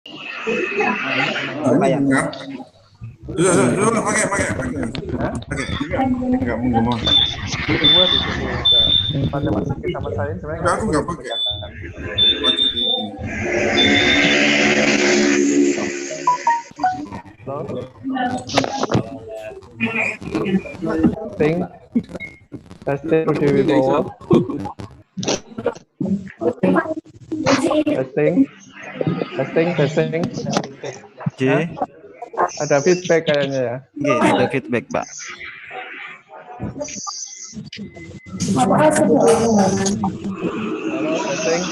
Enggak. Pakai. Enggak menggema. Dua di sini. Pada masa kita masalin sebenarnya Aku enggak pakai. Testing Budi Wibowo. Testing. Oke. Ada feedback kayaknya ya. Oke, ada feedback, Pak. Halo, testing.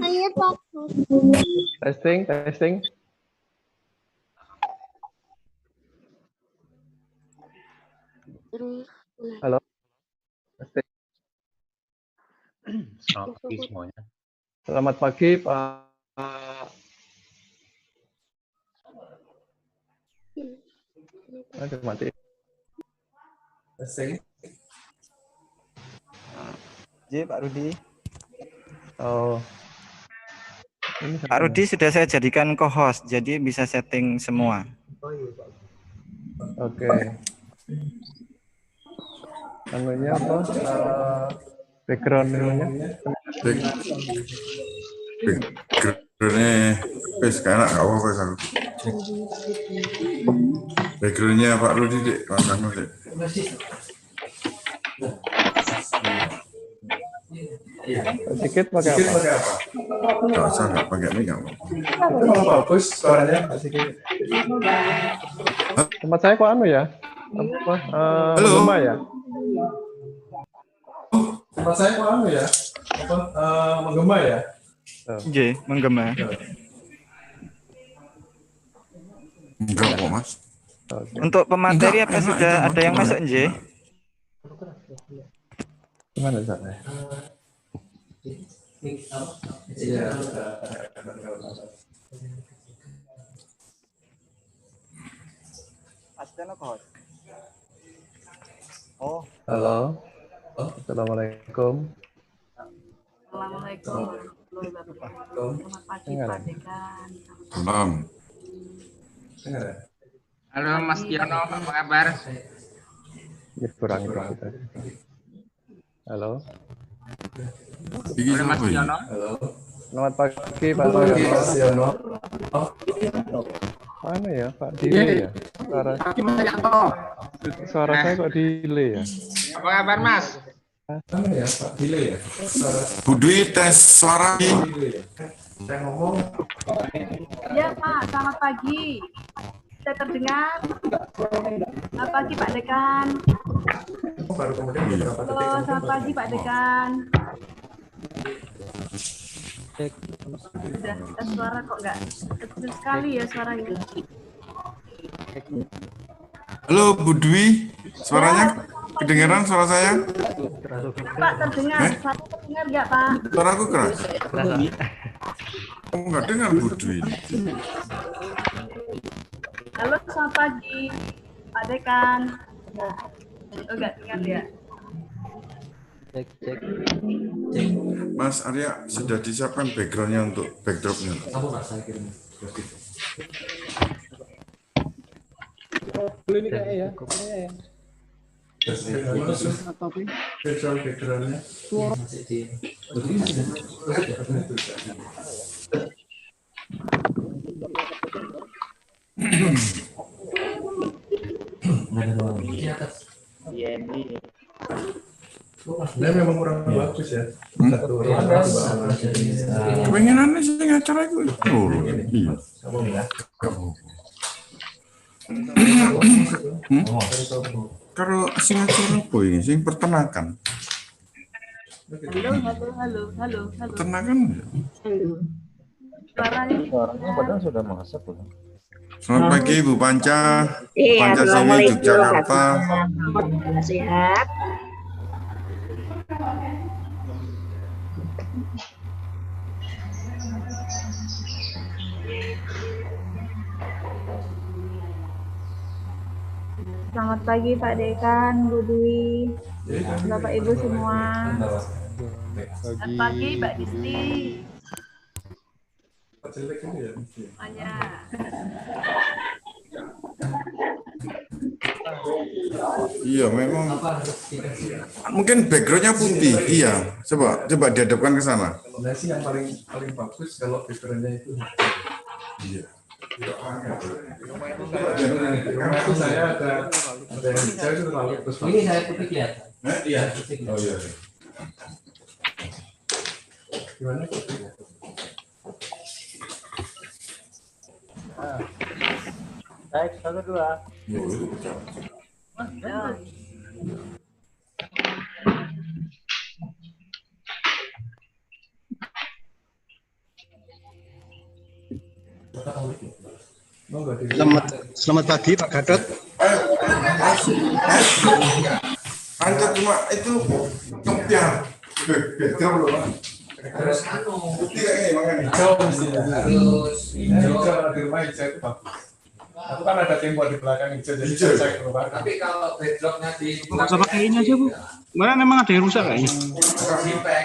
Ayo, Pak. Testing. Halo. Testing. Selamat pagi semuanya. Selamat pagi, Pak. Ada mati. Testing. Pak Rudi. Oh. Pak Rudi sudah saya jadikan co-host, jadi bisa setting semua. Oke. Namanya apa? Background-nya? Background-nya sekarang nggak apa-apa aku. Background-nya Pak Rudi dek, Mas dek. Sedikit pakai apa? Nggak usah, nggak pakai ini nggak apa-apa. Bagus suaranya. Sedikit. Tempat saya kok anu ya? Apa? Menggema ya? Tempat saya kok anu ya? Apa? Menggema ya? Oke, menggema. Enggak kok, Mas. Untuk pemateri apa sudah ada yang masuk, Nj? Gimana caranya? Iya. Oh. Halo. Assalamualaikum. Assalamualaikum warahmatullahi wabarakatuh. Selamat pagi Pak Dekan. Salam. Halo Mas Tiono, apa kabar? Ya, kurang kita. Halo. Halo Mas Tiono. Selamat pagi Pak Tiono. Mana ya Pak delay ya? Suara saya kok delay ya? Apa kabar Mas? Mana ya Pak delay ya? Bu Dwi tes suara. Saya ngomong. Ya Pak, selamat pagi. Saya terdengar. Selamat pagi Pak Dekan. Halo, selamat pagi Pak Dekan. Sudah, suara kok nggak kecil sekali ya suaranya. Halo Bu Dwi, suaranya kedengaran suara saya? Pak terdengar, saya terdengar nggak Pak? Suaraku keras. Oh, nggak dengar Bu Dwi. Halo, selamat pagi Pak Dekan. Oh, nggak dengar ya? Cek. Mas Arya sudah disiapkan backgroundnya untuk backdropnya. Ini kayak ya. Backgroundnya. Dia memang kurang bagus ya. Satu Pengenannya sih acara itu. Oh, iya. Kalau sing acara apa ini? Sing peternakan. Halo. Peternakan. Suaranya padahal sudah masuk loh. Selamat pagi Bu Panca. Iya, Panca Sini Yogyakarta. Sehat. Selamat pagi Pak Dekan, Bu Dwi. Bapak Ibu semua. Selamat pagi Mbak Disti. Semuanya. Iya, memang. Mungkin backgroundnya putih. Iya, coba dihadapkan ke sana. Nah sih yang paling paling bagus kalau backgroundnya itu. Iya. Di rumah itu saya ada yang hijau itu terlalu bagus. Ini saya putih kelihatan. Iya. Oh iya. Gimana? Baik, 1, 2. Ya. Selamat pagi Pak Gatot. Anda cuma itu kepiar. Background loh, Pak. Terus Putih kayak ini makanya. hijau mestinya. Hijau di rumah hijau itu bagus. Aku kan ada tembok di belakang hijau jadi Hijau. saya keluar. Tapi kalau backdropnya di Nggak usah pakai ini aja Bu. Mana memang ada yang rusak kayaknya. feedback,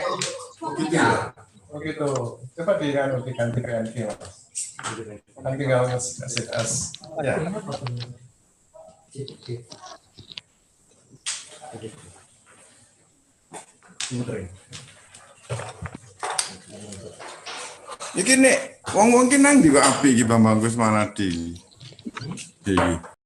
Begitu ya. Oh gitu. Coba diganti ganti Mas. Kan tinggal nge-set as. Ya. Iki nek wong-wong ki nang ndi kok apik iki Bambang Kusmanadi. Iki.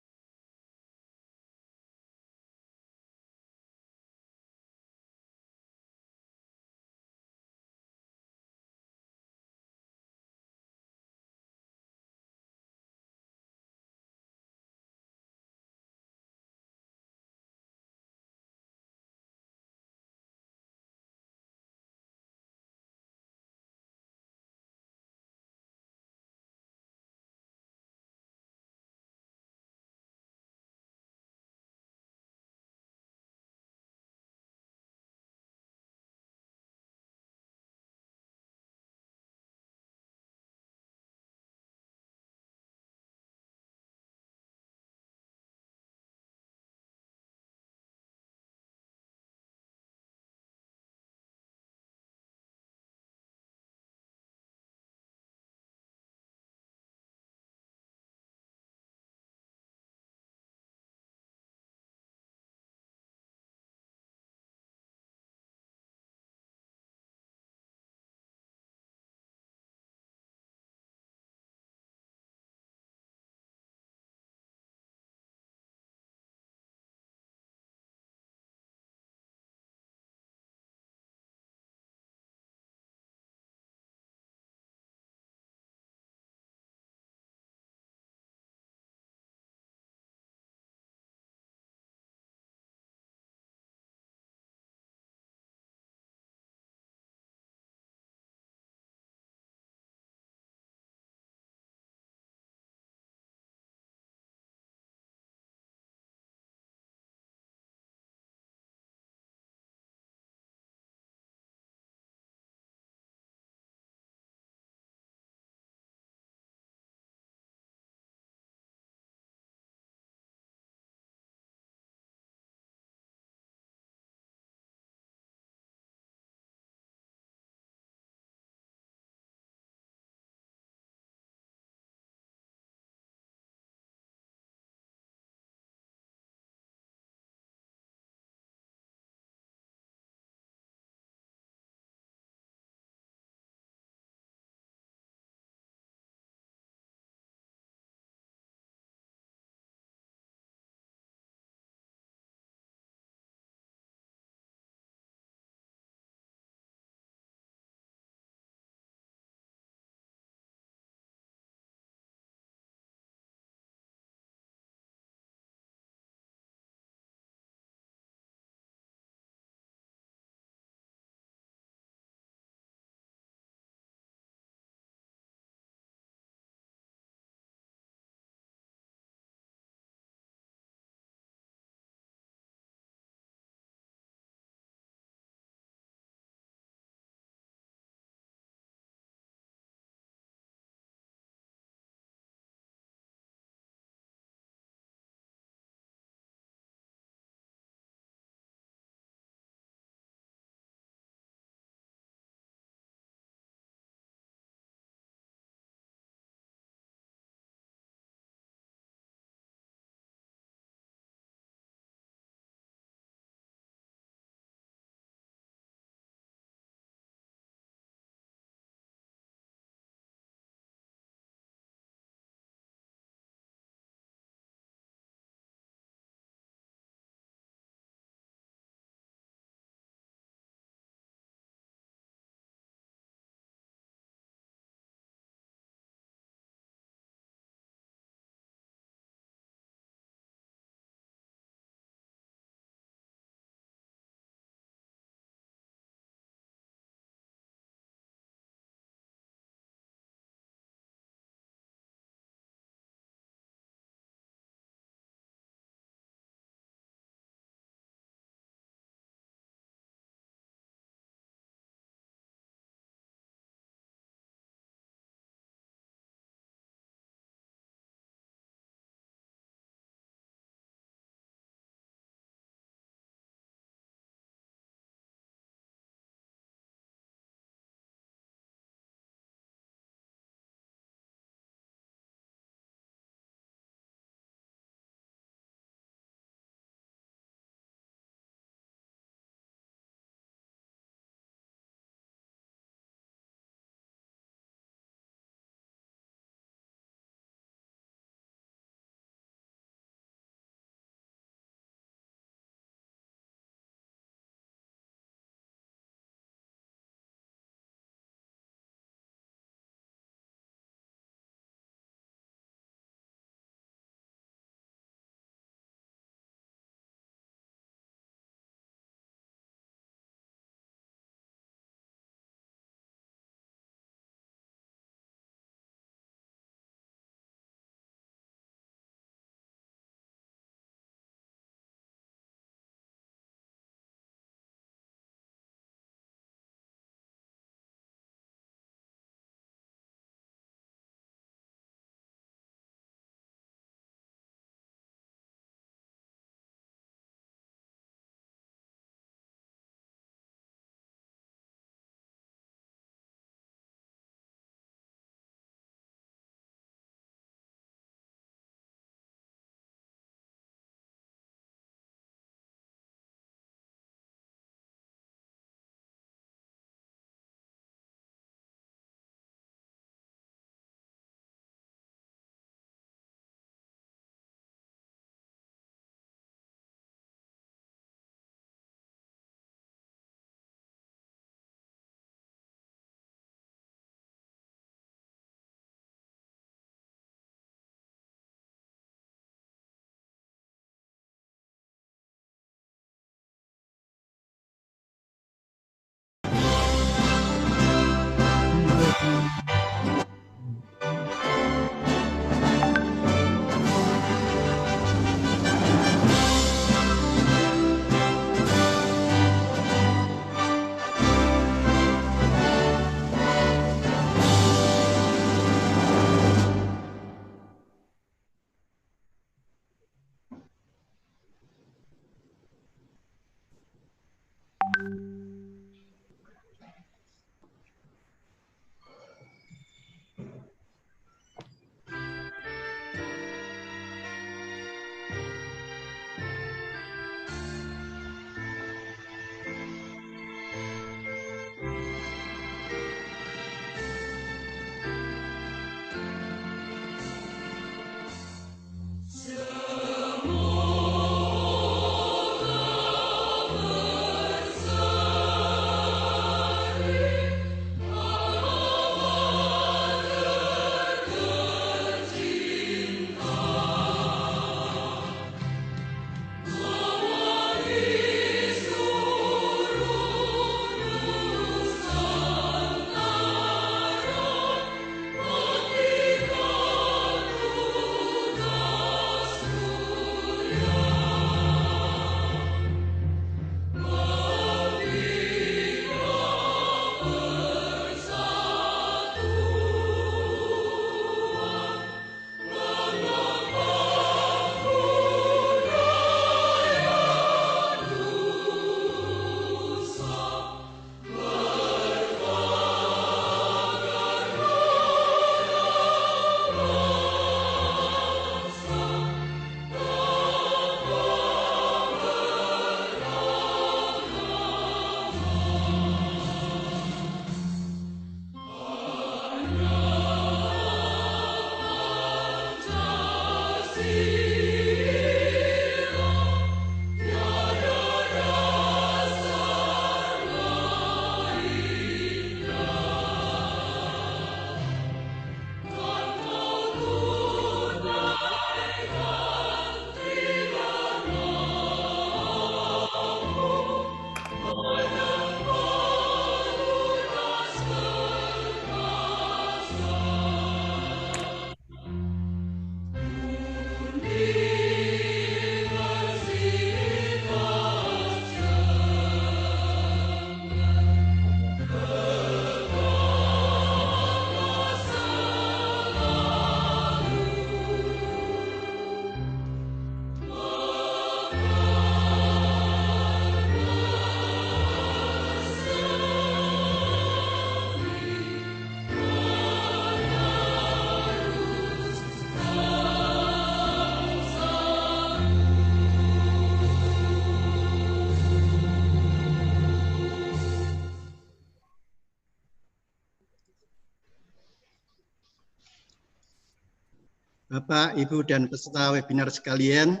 Bapak, Ibu, dan peserta webinar sekalian,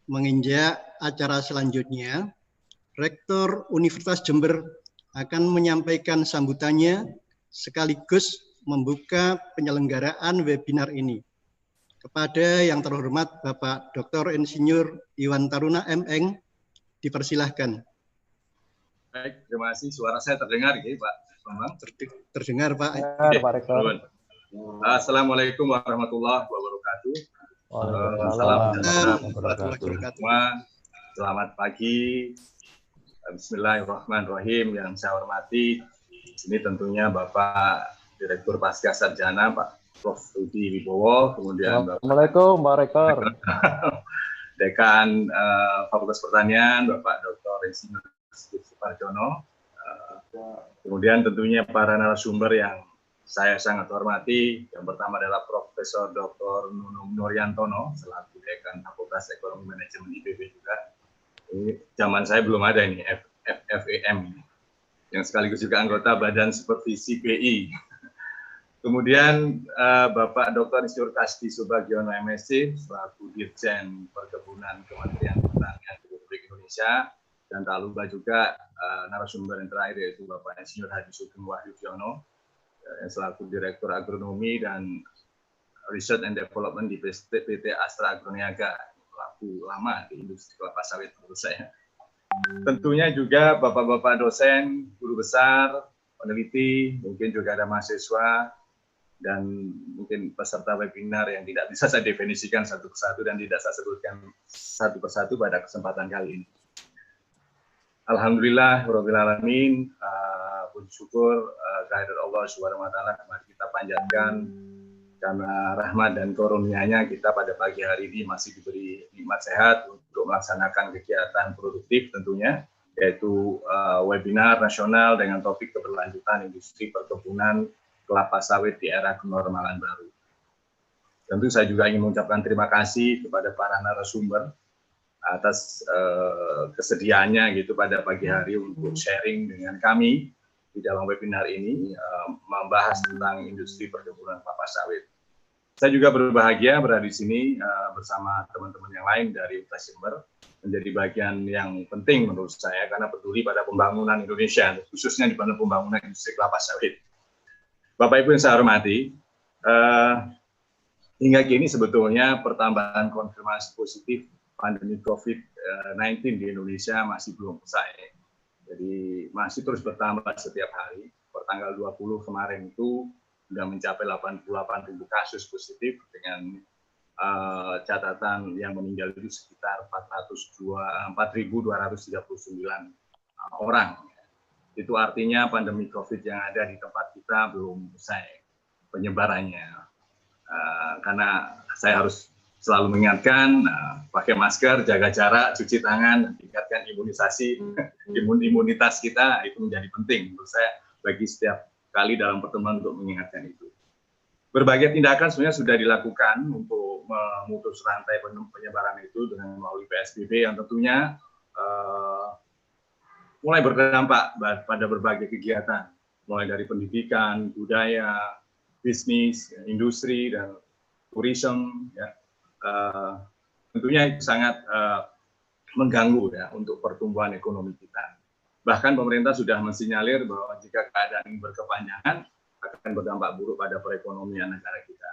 menginjak acara selanjutnya, Rektor Universitas Jember akan menyampaikan sambutannya sekaligus membuka penyelenggaraan webinar ini. Kepada yang terhormat Bapak Dr. Insinyur Iwan Taruna M.Eng, dipersilahkan. Baik, terima kasih. Suara saya terdengar, ya, Pak Bambang? Terdengar, Pak. Benar, Pak Rektor. Assalamualaikum warahmatullahi wabarakatuh. Waalaikumsalam Salam semua. Selamat pagi. Bismillahirrahmanirrahim. Yang saya hormati, ini tentunya Bapak Direktur Pasca Sarjana, Pak Prof. Rudi Wibowo, kemudian Assalamualaikum, Pak Rektor. Dekan Fakultas Pertanian, Bapak Dr. Insinyur Suparjono, kemudian tentunya para narasumber yang saya sangat hormati. Yang pertama adalah Profesor Dr. Nunung Nuryantono, selaku Dekan Fakultas Ekonomi Manajemen IPB juga. Ini zaman saya belum ada ini, FFEM, yang sekaligus juga anggota Badan Supervisi BI. Kemudian Bapak Dr. Insinyur Kasti Subagiono MSc, selaku Dirjen Perkebunan Kementerian Pertanian Republik Indonesia, dan tak lupa juga narasumber yang terakhir yaitu Bapak Insinyur Haji Sugeng Wahyudiono, yang selaku Direktur Agronomi dan Research and Development di PT Astra Agroniaga, pelaku lama di industri kelapa sawit menurut saya. Tentunya juga Bapak-Bapak dosen, guru besar, peneliti, mungkin juga ada mahasiswa, dan mungkin peserta webinar yang tidak bisa saya definisikan satu persatu dan tidak saya sebutkan satu persatu pada kesempatan kali ini. Alhamdulillah, Rabbil Alamin, puji syukur kehadirat Allah Subhanahu wa Ta'ala, mari kita panjatkan karena rahmat dan karunia-Nya kita pada pagi hari ini masih diberi nikmat sehat untuk melaksanakan kegiatan produktif tentunya, yaitu webinar nasional dengan topik keberlanjutan industri perkebunan kelapa sawit di era kenormalan baru. Tentu saya juga ingin mengucapkan terima kasih kepada para narasumber atas kesediaannya gitu pada pagi hari untuk sharing dengan kami di dalam webinar ini membahas tentang industri perkebunan kelapa sawit. Saya juga berbahagia berada di sini bersama teman-teman yang lain dari Universitas Jember, menjadi bagian yang penting menurut saya karena peduli pada pembangunan Indonesia, khususnya di pembangunan industri kelapa sawit. Bapak Ibu yang saya hormati, hingga kini sebetulnya pertambahan konfirmasi positif pandemi COVID-19 di Indonesia masih belum usai. Jadi masih terus bertambah setiap hari. Per tanggal 20 kemarin itu sudah mencapai 88.000 kasus positif dengan catatan yang meninggal itu sekitar 4.239 orang. Itu artinya pandemi COVID yang ada di tempat kita belum usai penyebarannya. Karena saya harus selalu mengingatkan, pakai masker, jaga jarak, cuci tangan, tingkatkan imunisasi, imunitas kita, itu menjadi penting menurut saya bagi setiap kali dalam pertemuan untuk mengingatkan itu. Berbagai tindakan sebenarnya sudah dilakukan untuk memutus rantai penyebaran itu dengan melalui PSBB yang tentunya mulai berdampak pada berbagai kegiatan, mulai dari pendidikan, budaya, bisnis, industri, dan tourism. Ya. Tentunya itu sangat mengganggu ya untuk pertumbuhan ekonomi kita. Bahkan pemerintah sudah mensinyalir bahwa jika keadaan ini berkepanjangan, akan berdampak buruk pada perekonomian negara kita.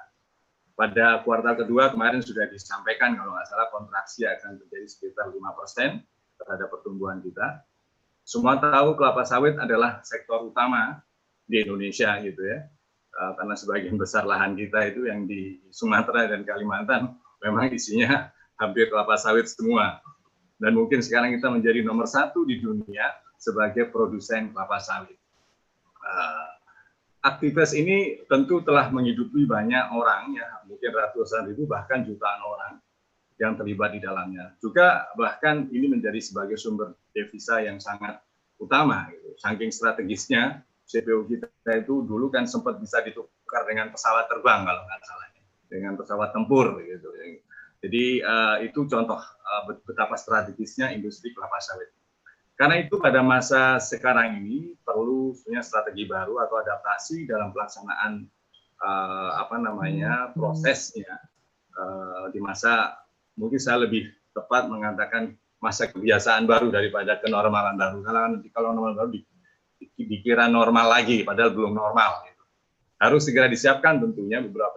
Pada kuartal kedua kemarin sudah disampaikan, kalau nggak salah, kontraksi akan terjadi sekitar 5% terhadap pertumbuhan kita. Semua tahu kelapa sawit adalah sektor utama di Indonesia gitu ya, karena sebagian besar lahan kita itu yang di Sumatera dan Kalimantan memang isinya hampir kelapa sawit semua. Dan mungkin sekarang kita menjadi nomor 1 di dunia sebagai produsen kelapa sawit. Aktivitas ini tentu telah menghidupi banyak orang ya, mungkin ratusan ribu bahkan jutaan orang yang terlibat di dalamnya. Juga bahkan ini menjadi sebagai sumber devisa yang sangat utama. Gitu. Saking strategisnya, CPO kita itu dulu kan sempat bisa ditukar dengan pesawat terbang kalau nggak salah, dengan pesawat tempur. Gitu. Jadi itu contoh betapa strategisnya industri kelapa sawit. Karena itu pada masa sekarang ini perlu sebenarnya strategi baru atau adaptasi dalam pelaksanaan prosesnya di masa, mungkin saya lebih tepat mengatakan masa kebiasaan baru daripada kenormalan baru. Karena nanti kalau normal baru dikira normal lagi, padahal belum normal. Gitu. Harus segera disiapkan tentunya beberapa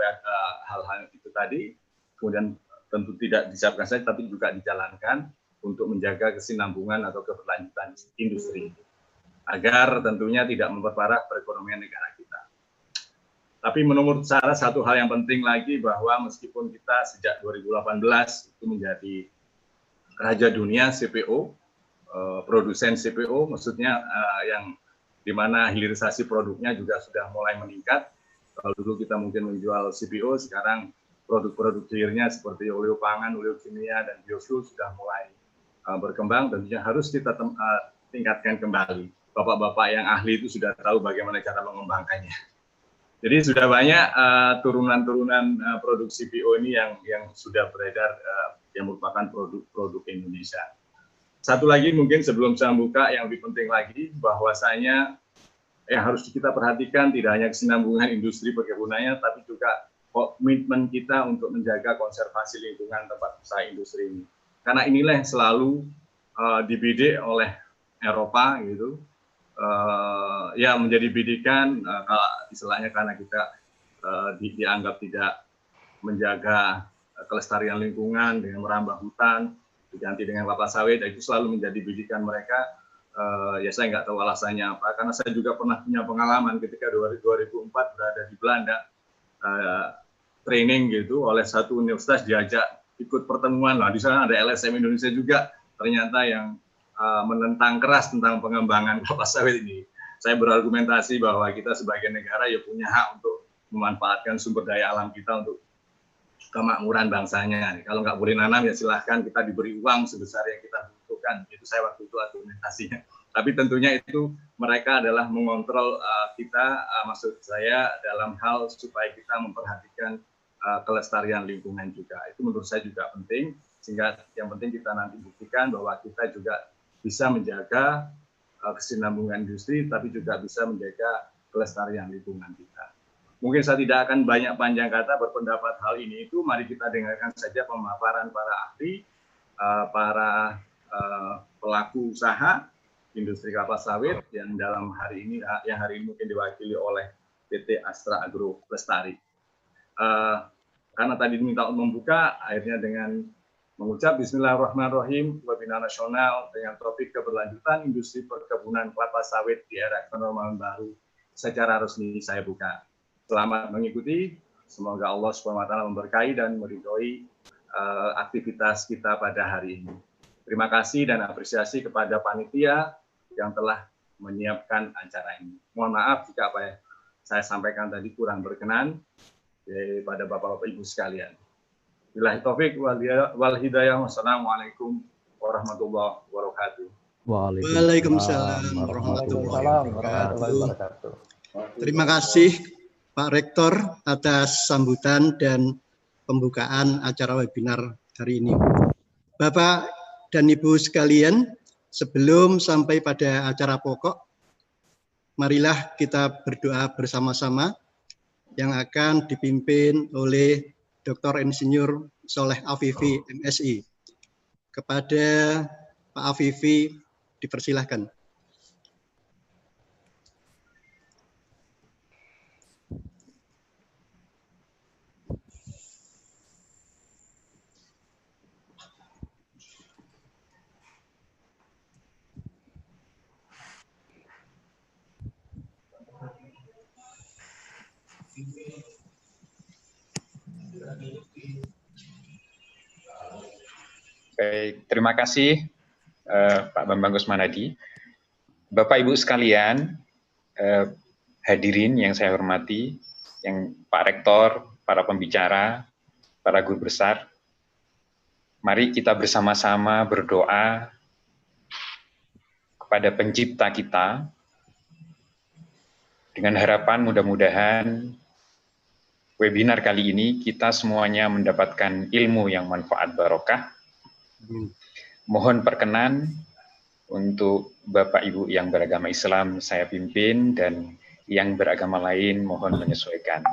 hal-hal itu tadi, kemudian tentu tidak disiapkan saja, tapi juga dijalankan untuk menjaga kesinambungan atau keberlanjutan industri, agar tentunya tidak memperparah perekonomian negara kita. Tapi menurut saya satu hal yang penting lagi bahwa meskipun kita sejak 2018 itu menjadi raja dunia CPO, produsen CPO, maksudnya yang dimana hilirisasi produknya juga sudah mulai meningkat. Kalau dulu kita mungkin menjual CPO, sekarang produk-produk hilirnya seperti oleo pangan, oleo kimia, dan biofuel sudah mulai berkembang. Tentunya harus kita tingkatkan kembali. Bapak-bapak yang ahli itu sudah tahu bagaimana cara mengembangkannya. Jadi sudah banyak turunan-turunan produk CPO ini yang sudah beredar, yang merupakan produk-produk Indonesia. Satu lagi mungkin sebelum saya buka yang lebih penting lagi, bahwasanya yang harus kita perhatikan tidak hanya kesinambungan industri perkebunannya, tapi juga komitmen kita untuk menjaga konservasi lingkungan tempat usaha industri ini. Karena inilah yang selalu dibidik oleh Eropa gitu. Ya menjadi bidikan kalau istilahnya karena kita dianggap tidak menjaga kelestarian lingkungan dengan merambah hutan diganti dengan kelapa sawit, itu selalu menjadi bidikan mereka. Ya saya nggak tahu alasannya apa, karena saya juga pernah punya pengalaman ketika 2004 berada di Belanda, training gitu oleh satu universitas, diajak ikut pertemuan lah, di sana ada LSM Indonesia juga ternyata yang menentang keras tentang pengembangan kelapa sawit ini. Saya berargumentasi bahwa kita sebagai negara ya punya hak untuk memanfaatkan sumber daya alam kita untuk kemakmuran bangsanya. Kalau nggak boleh nanam ya silahkan, kita diberi uang sebesar yang kita butuhkan. Itu saya waktu itu argumentasinya. Tapi tentunya itu mereka adalah mengontrol kita, maksud saya dalam hal supaya kita memperhatikan kelestarian lingkungan juga. Itu menurut saya juga penting, sehingga yang penting kita nanti buktikan bahwa kita juga bisa menjaga kesinambungan industri, tapi juga bisa menjaga kelestarian lingkungan kita. Mungkin saya tidak akan banyak panjang kata berpendapat hal ini itu, mari kita dengarkan saja pemaparan para ahli, para pelaku usaha industri kelapa sawit yang dalam hari ini, yang hari ini mungkin diwakili oleh PT Astra Agro Lestari. Karena tadi diminta untuk membuka, akhirnya dengan mengucap Bismillahirrahmanirrahim, webinar nasional dengan topik keberlanjutan industri perkebunan kelapa sawit di era kenormalan baru secara resmi saya buka. Selamat mengikuti, semoga Allah SWT memberkahi dan meridhoi aktivitas kita pada hari ini. Terima kasih dan apresiasi kepada panitia yang telah menyiapkan acara ini. Mohon maaf jika apa yang saya sampaikan tadi kurang berkenan pada Bapak-Bapak Ibu sekalian. Billahi taufik wal hidayah. Wassalamualaikum warahmatullahi wabarakatuh. Waalaikumsalam warahmatullahi wabarakatuh. Terima kasih Pak Rektor atas sambutan dan pembukaan acara webinar hari ini. Bapak dan Ibu sekalian, sebelum sampai pada acara pokok, marilah kita berdoa bersama-sama yang akan dipimpin oleh Dr. Insinyur Soleh Afifi, MSI. Kepada Pak Afifi, dipersilahkan. Baik, terima kasih Pak Bambang Kusmanadi. Bapak Ibu sekalian, hadirin yang saya hormati, yang Pak Rektor, para pembicara, para guru besar, mari kita bersama-sama berdoa kepada Pencipta kita, dengan harapan mudah-mudahan webinar kali ini kita semuanya mendapatkan ilmu yang manfaat barokah. Mohon perkenan untuk Bapak Ibu yang beragama Islam saya pimpin dan yang beragama lain mohon menyesuaikan.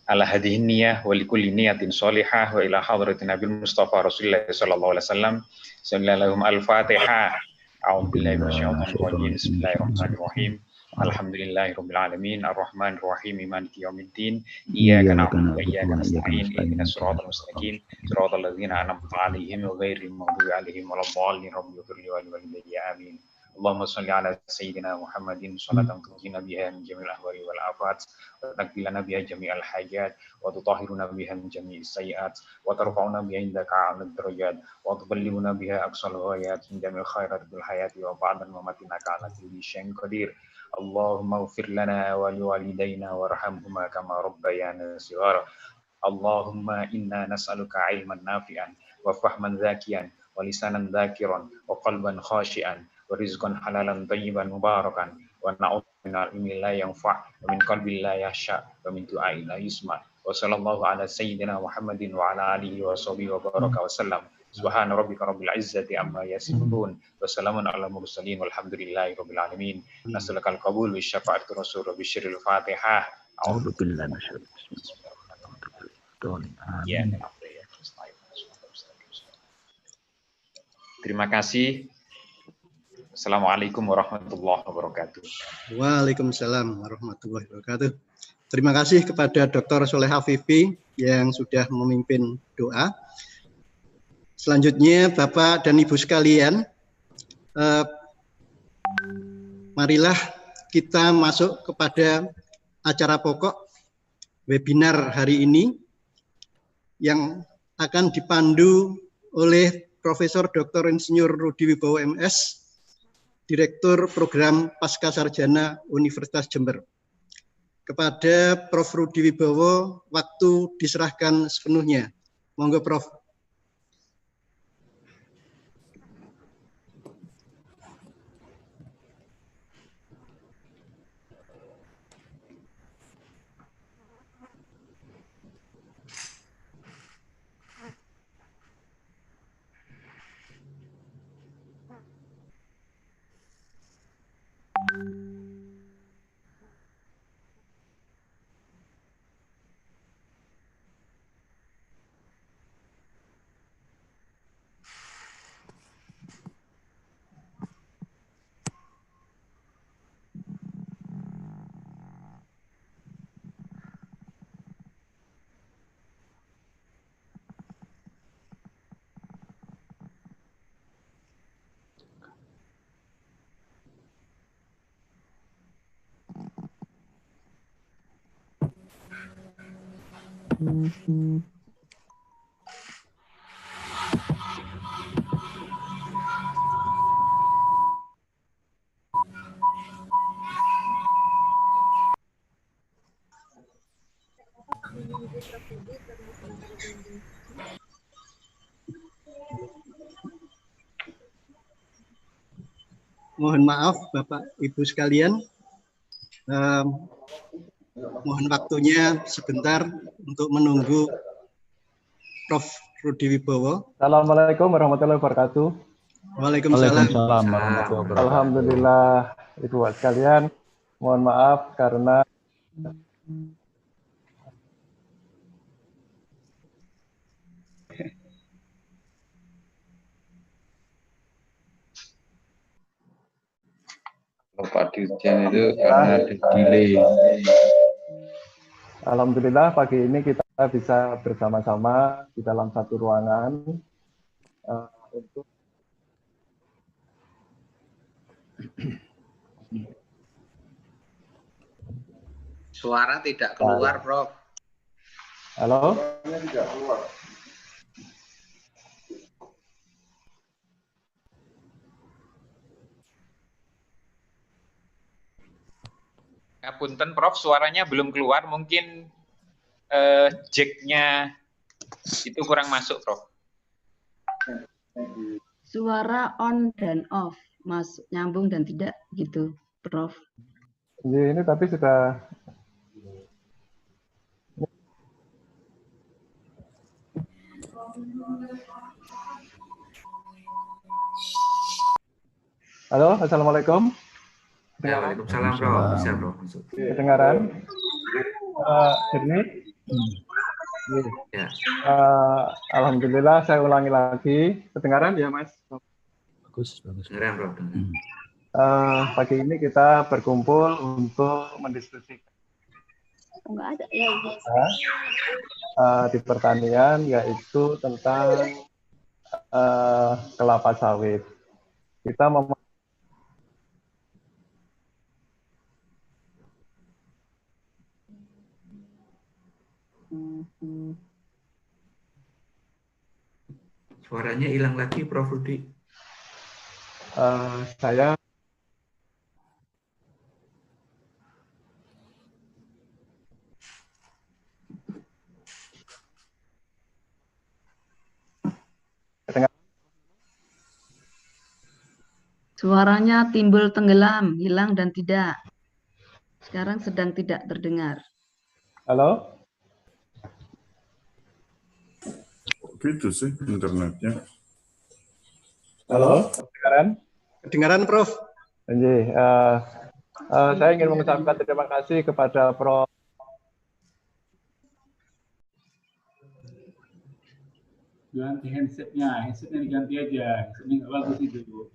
ala hadhihi niyyah wa likulli niyatin shalihah wa ila hadratin Nabil Mustafa Rasulullah sallallahu alaihi wasallam. Sallallahu al-Fatihah. A'udzu billahi minasyaitonir rajim. Bismillahirrahmanirrahim. Alhamdulillahirabbil alamin arrahmanir rahim maliki yaumiddin iyyaka na'budu wa iyyaka nasta'in ihdinas siratal mustaqim siratal ladzina an'amta 'alaihim ghairil maghdubi 'alaihim waladdallin rabbighfirli wa li walidayya amin. Allahumma shalli ala sayyidina Muhammadin sholatan tunjina biha min jami'il ahwali wal afat wa takfilana biha jami'al hajat wa tutahhiruna biha min jami'is sayyi'at wa tarfa'una biha indaka 'alal darajat wa tuballighuna biha aqsal ghayat min jami'il khairat bil hayati wa ba'dal mamatina ala kulli syai'in qadir. Allahumma ighfir lana wa liwalidayna warhamhuma kama rabbayana shighara. Allahumma inna nas'aluka 'ilman nafi'an wa fahman zakiyan wa lisanan dzakiran wa qalban khashi'an wa rizqan halalan thayyiban mubarakan wa na'udzu minal ilmi la yanfa' wa min qalbin la yakhsha wa min du'ain la yusma. Wa sallallahu ala sayyidina Muhammadin wa ala alihi wa sahbihi wa baraka wa sallam. Subhana rabbika rabbil izzati amma yasifun wa salamun ala mursalin walhamdulillahi rabbil alamin. Nasalukal qabul wa syafa'atir rasul wa bisyiril Fatihah. A'udzu billahi minasyaitonir rajim. Terima kasih. Assalamualaikum warahmatullahi wabarakatuh. Waalaikumsalam warahmatullahi wabarakatuh. Terima kasih kepada Dr. Soleh Afifi yang sudah memimpin doa. Selanjutnya Bapak dan Ibu sekalian, marilah kita masuk kepada acara pokok webinar hari ini yang akan dipandu oleh Profesor Dr. Insinyur Rudi Wibowo MS, Direktur Program Pascasarjana Universitas Jember. Kepada Prof. Rudi Wibowo, waktu diserahkan sepenuhnya. Monggo Prof. Mohon maaf Bapak Ibu sekalian, mohon waktunya sebentar untuk menunggu Prof. Rudi Wibowo. Assalamualaikum warahmatullahi wabarakatuh. Waalaikumsalam. Alhamdulillah Ibu sekalian, mohon maaf karena Pak Dirjen itu karena ada delay. Alhamdulillah pagi ini kita bisa bersama-sama di dalam satu ruangan untuk Suara tidak keluar, Prof. Halo? Suaranya tidak keluar. Punten Prof, suaranya belum keluar, mungkin jack-nya itu kurang masuk, Prof. Suara on dan off, masuk nyambung dan tidak gitu, Prof. Ini tapi sudah Halo, assalamualaikum. Ya, waalaikumsalam, Bro. Bisa, Bro. Kedengaran? Jernih? Ya. Alhamdulillah, saya ulangi lagi. Kedengaran ya, Mas? Bagus, bagus. Dengaran, Prof. Pagi ini kita berkumpul untuk mendiskusikan Enggak ada ya. di pertanian, yaitu tentang kelapa sawit. Kita Suaranya hilang lagi, Prof. Rudi. saya Suaranya timbul tenggelam, hilang dan tidak. Sekarang sedang tidak terdengar. halo? Gitu sih internetnya. Halo? Kedengaran? Kedengaran, Prof. Saya ingin mengucapkan terima kasih kepada Prof. Ganti headsetnya diganti aja. Headsetnya nggak bagus itu.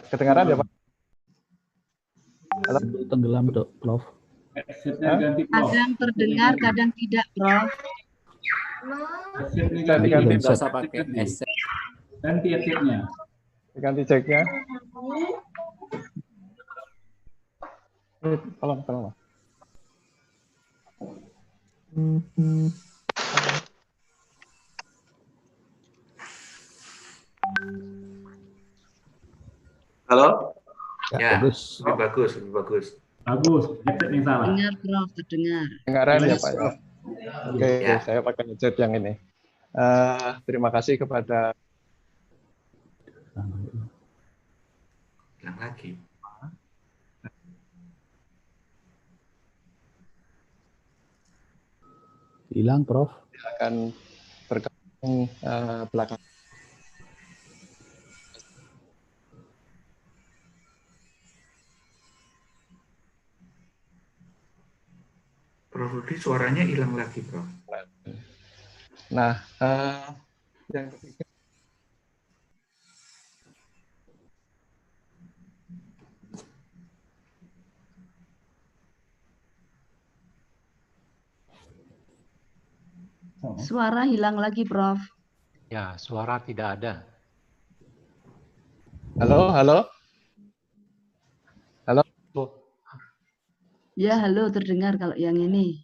Kedengaran ya, Pak? Halo? Tenggelam, Prof. Headsetnya diganti, Prof. Kadang terdengar, kadang tidak, Prof. Headsetnya Ganti ganti. Bisa pakai headset. Ganti headsetnya. Ganti ceknya. Tolong. Halo? Ya, bagus. Lebih bagus. Bagus, headsetnya salah. Dengar, Prof, terdengar. Kedengaran ya, Pak? Ya? Oke, Ya. saya pakai headset yang ini. Terima kasih kepada Hilang lagi. hilang, Prof. akan bergabung belakang. Prof. Rudi, suaranya hilang lagi, Prof. Nah, yang ketiga, Suara hilang lagi, Prof. Ya, suara tidak ada. halo. Ya, halo, terdengar kalau yang ini.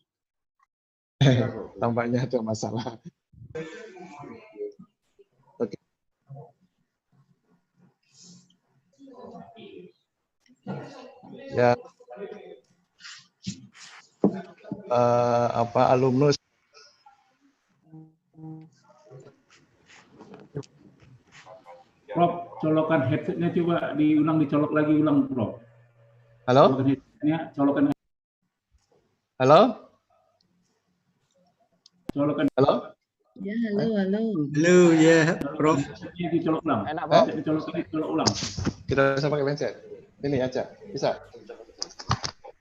Tampaknya ada masalah. Oke. Ya, alumnus Prof, colokan headsetnya coba dicolok lagi, Prof. Halo? Colokan headsetnya, colokan. Halo? Colokan. Halo? Ya, halo. Halo, ya, Prof. Headsetnya dicolok ulang. Enak, Prof. Dicolok ulang. Kita bisa pakai headset. Ini aja, bisa.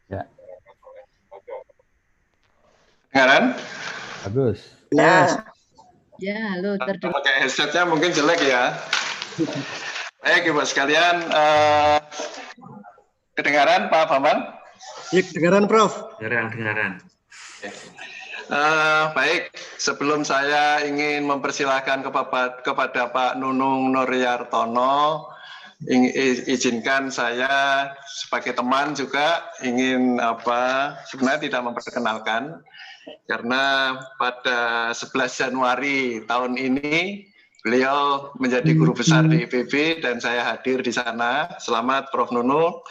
Ya. Kedengaran? Bagus. Ya, halo, terdengar. Pakai headsetnya mungkin jelek ya. Baik, Ibu sekalian, kedengaran Pak Bambang? Ya, kedengaran, Prof. Dengaran. Baik, sebelum saya ingin mempersilahkan kepada Pak Nunung Nuryartono, izinkan saya sebagai teman juga ingin sebenarnya tidak memperkenalkan, karena pada 11 Januari tahun ini beliau menjadi guru besar di IPB dan saya hadir di sana. Selamat Prof. Nunung.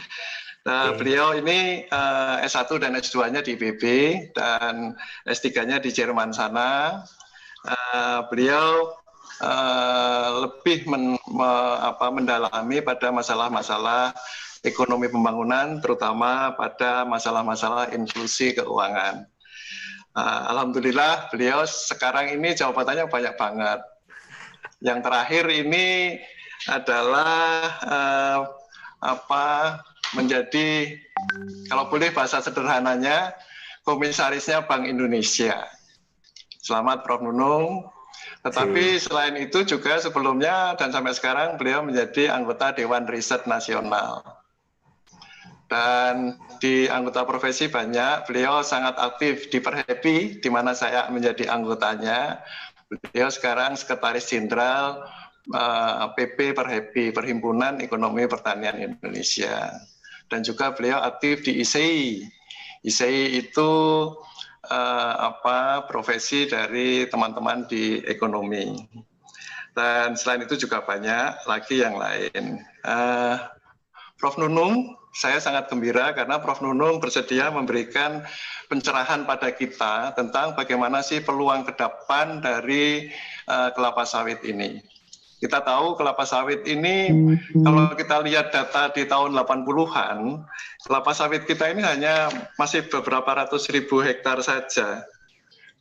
Beliau ini S1 dan S2-nya di IPB dan S3-nya di Jerman sana. Beliau lebih mendalami pada masalah-masalah ekonomi pembangunan, terutama pada masalah-masalah inklusi keuangan. Alhamdulillah beliau sekarang ini jabatannya banyak banget. Yang terakhir ini adalah menjadi, kalau boleh bahasa sederhananya, Komisarisnya Bank Indonesia. Selamat Prof. Nunung. Tetapi selain itu juga sebelumnya dan sampai sekarang beliau menjadi anggota Dewan Riset Nasional. Dan di anggota profesi banyak, beliau sangat aktif di Perhepi, di mana saya menjadi anggotanya. Beliau sekarang Sekretaris Jenderal PP Perhepi, Perhimpunan Ekonomi Pertanian Indonesia. Dan juga beliau aktif di ISEI. ISEI itu profesi dari teman-teman di ekonomi. Dan selain itu juga banyak lagi yang lain. Prof. Nunung, saya sangat gembira karena Prof. Nunung bersedia memberikan pencerahan pada kita tentang bagaimana sih peluang ke depan dari kelapa sawit ini. Kita tahu kelapa sawit ini, kalau kita lihat data di tahun 80-an, kelapa sawit kita ini hanya masih beberapa ratus ribu hektar saja.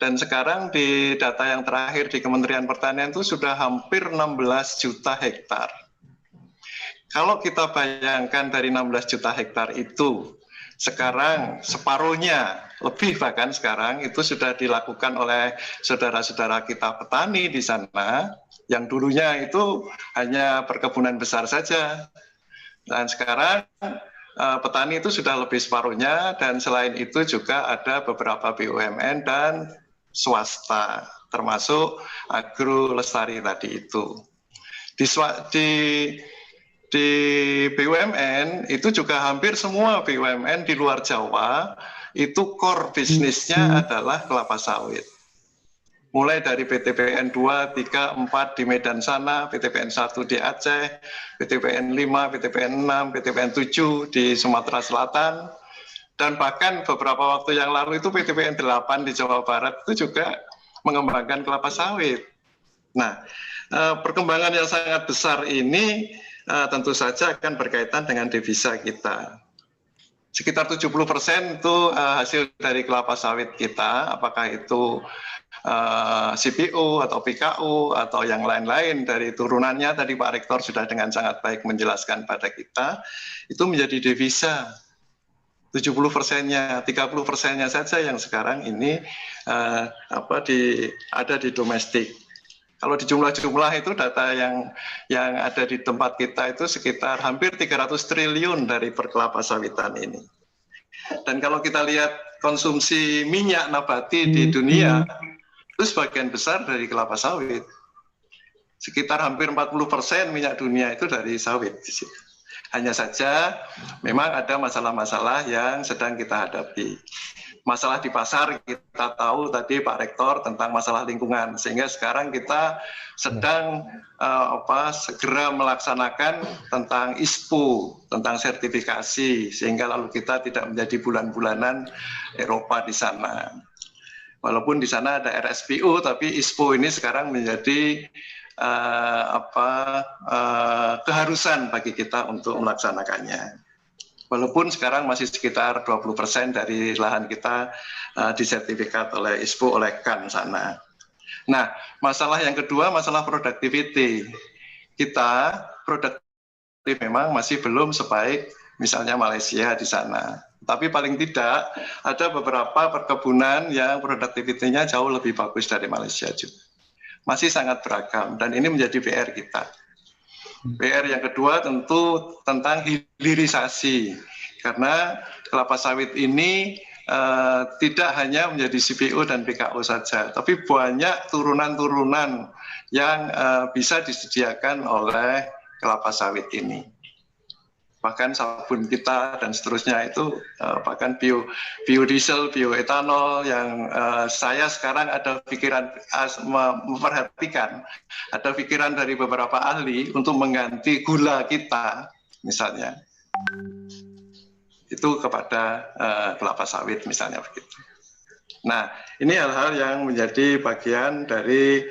Dan sekarang di data yang terakhir di Kementerian Pertanian itu sudah hampir 16 juta hektar. Kalau kita bayangkan dari 16 juta hektar itu, sekarang separuhnya, lebih bahkan sekarang itu sudah dilakukan oleh saudara-saudara kita petani di sana, yang dulunya itu hanya perkebunan besar saja. Dan sekarang petani itu sudah lebih separuhnya, dan selain itu juga ada beberapa BUMN dan swasta, termasuk Agro Lestari tadi itu. Di BUMN itu juga hampir semua BUMN di luar Jawa itu core bisnisnya adalah kelapa sawit. Mulai dari PTPN 2, 3, 4 di Medan sana, PTPN 1 di Aceh, PTPN 5, PTPN 6, PTPN 7 di Sumatera Selatan, dan bahkan beberapa waktu yang lalu itu PTPN 8 di Jawa Barat itu juga mengembangkan kelapa sawit. Nah, perkembangan yang sangat besar ini tentu saja akan berkaitan dengan devisa kita. Sekitar 70% itu hasil dari kelapa sawit kita, apakah itu CPO atau PKU atau yang lain-lain dari turunannya, tadi Pak Rektor sudah dengan sangat baik menjelaskan pada kita, itu menjadi devisa. 70%-nya, 30%-nya saja yang sekarang ini ada di domestik. Kalau di jumlah-jumlah itu data yang ada di tempat kita itu sekitar hampir 300 triliun dari perkelapa sawitan ini. Dan kalau kita lihat konsumsi minyak nabati di dunia, itu sebagian besar dari kelapa sawit. Sekitar hampir 40% minyak dunia itu dari sawit. Hanya saja memang ada masalah-masalah yang sedang kita hadapi. Masalah di pasar kita tahu tadi Pak Rektor tentang masalah lingkungan, sehingga sekarang kita sedang segera melaksanakan tentang ISPO, tentang sertifikasi, sehingga lalu kita tidak menjadi bulan-bulanan Eropa di sana. Walaupun di sana ada RSPO, tapi ISPO ini sekarang menjadi keharusan bagi kita untuk melaksanakannya. Walaupun sekarang masih sekitar 20% dari lahan kita disertifikat oleh ISPO, oleh KAN sana. Nah, masalah yang kedua, masalah productivity. Kita produktif memang masih belum sebaik misalnya Malaysia di sana. Tapi paling tidak ada beberapa perkebunan yang produktivitinya jauh lebih bagus dari Malaysia juga. Masih sangat beragam, dan ini menjadi PR kita. PR yang kedua tentu tentang hilirisasi, karena kelapa sawit ini tidak hanya menjadi CPO dan PKO saja, tapi banyak turunan-turunan yang bisa disediakan oleh kelapa sawit ini. Bahkan sabun kita dan seterusnya itu bahkan biodiesel, bioetanol yang saya sekarang ada pikiran memperhatikan, ada pikiran dari beberapa ahli untuk mengganti gula kita misalnya, itu kepada kelapa sawit misalnya begitu. Nah, ini hal-hal yang menjadi bagian dari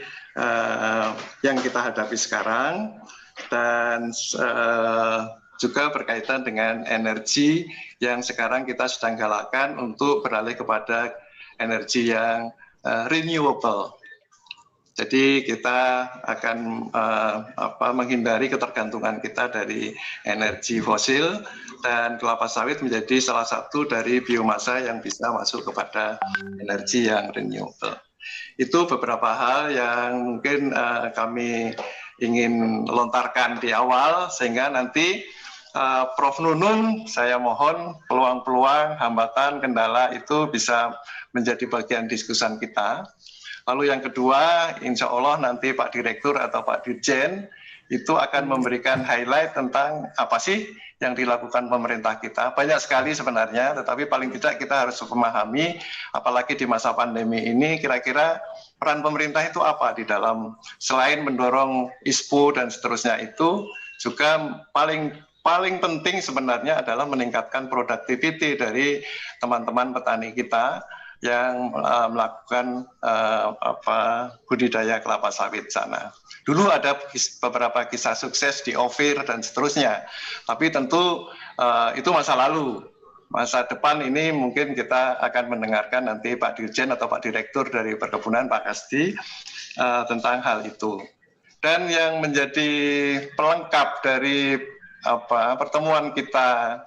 yang kita hadapi sekarang, dan juga berkaitan dengan energi yang sekarang kita sedang galakkan untuk beralih kepada energi yang renewable. Jadi kita akan menghindari ketergantungan kita dari energi fosil, dan kelapa sawit menjadi salah satu dari biomasa yang bisa masuk kepada energi yang renewable. Itu beberapa hal yang mungkin kami ingin lontarkan di awal, sehingga nanti Prof. Nunung, saya mohon peluang-peluang, hambatan, kendala itu bisa menjadi bagian diskusan kita. Lalu yang kedua, insya Allah nanti Pak Direktur atau Pak Dirjen itu akan memberikan highlight tentang apa sih yang dilakukan pemerintah kita. Banyak sekali sebenarnya, tetapi paling tidak kita harus memahami, apalagi di masa pandemi ini, kira-kira peran pemerintah itu apa di dalam, selain mendorong ISPO dan seterusnya itu, juga paling penting sebenarnya adalah meningkatkan productivity dari teman-teman petani kita yang melakukan budidaya kelapa sawit sana. Dulu ada beberapa kisah sukses di Ophir dan seterusnya, tapi tentu itu masa lalu. Masa depan ini mungkin kita akan mendengarkan nanti Pak Dirjen atau Pak Direktur dari Perkebunan, Pak Kasdi, tentang hal itu. Dan yang menjadi pelengkap dari pertemuan kita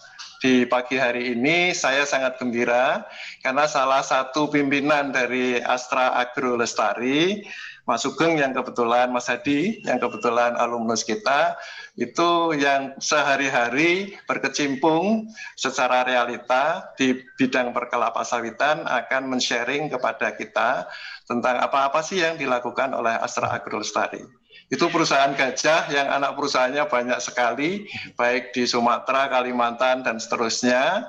di pagi hari ini, saya sangat gembira karena salah satu pimpinan dari Astra Agro Lestari, Mas Sugeng yang kebetulan, Mas Hadi yang kebetulan alumnus kita, itu yang sehari-hari berkecimpung secara realita di bidang perkelapa sawitan akan men-sharing kepada kita tentang apa-apa sih yang dilakukan oleh Astra Agro Lestari. Itu perusahaan gajah yang anak perusahaannya banyak sekali, baik di Sumatera, Kalimantan, dan seterusnya.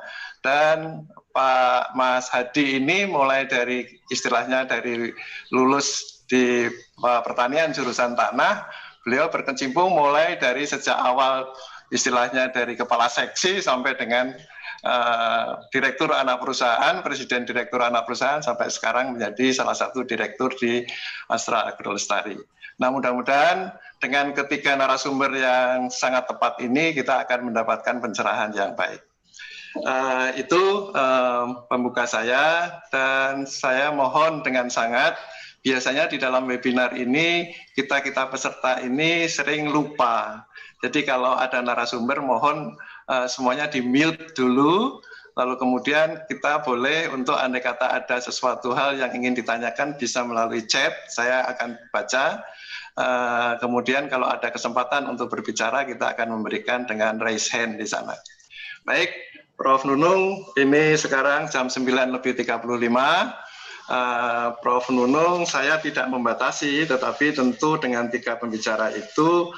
Dan Pak Mas Hadi ini mulai dari istilahnya dari lulus di pertanian jurusan tanah, beliau berkecimpung mulai dari sejak awal istilahnya dari kepala seksi sampai dengan direktur anak perusahaan, presiden direktur anak perusahaan, sampai sekarang menjadi salah satu direktur di Astra Agro Lestari. Nah, mudah-mudahan dengan ketiga narasumber yang sangat tepat ini kita akan mendapatkan pencerahan yang baik. Itu pembuka saya, dan saya mohon dengan sangat, biasanya di dalam webinar ini kita peserta ini sering lupa. Jadi kalau ada narasumber mohon semuanya di mute dulu, lalu kemudian kita boleh untuk andai kata ada sesuatu hal yang ingin ditanyakan bisa melalui chat, saya akan baca. Kemudian kalau ada kesempatan untuk berbicara kita akan memberikan dengan raise hand di sana. Baik, Prof. Nunung, ini sekarang jam 9:35. Prof. Nunung, saya tidak membatasi, tetapi tentu dengan 3 pembicara itu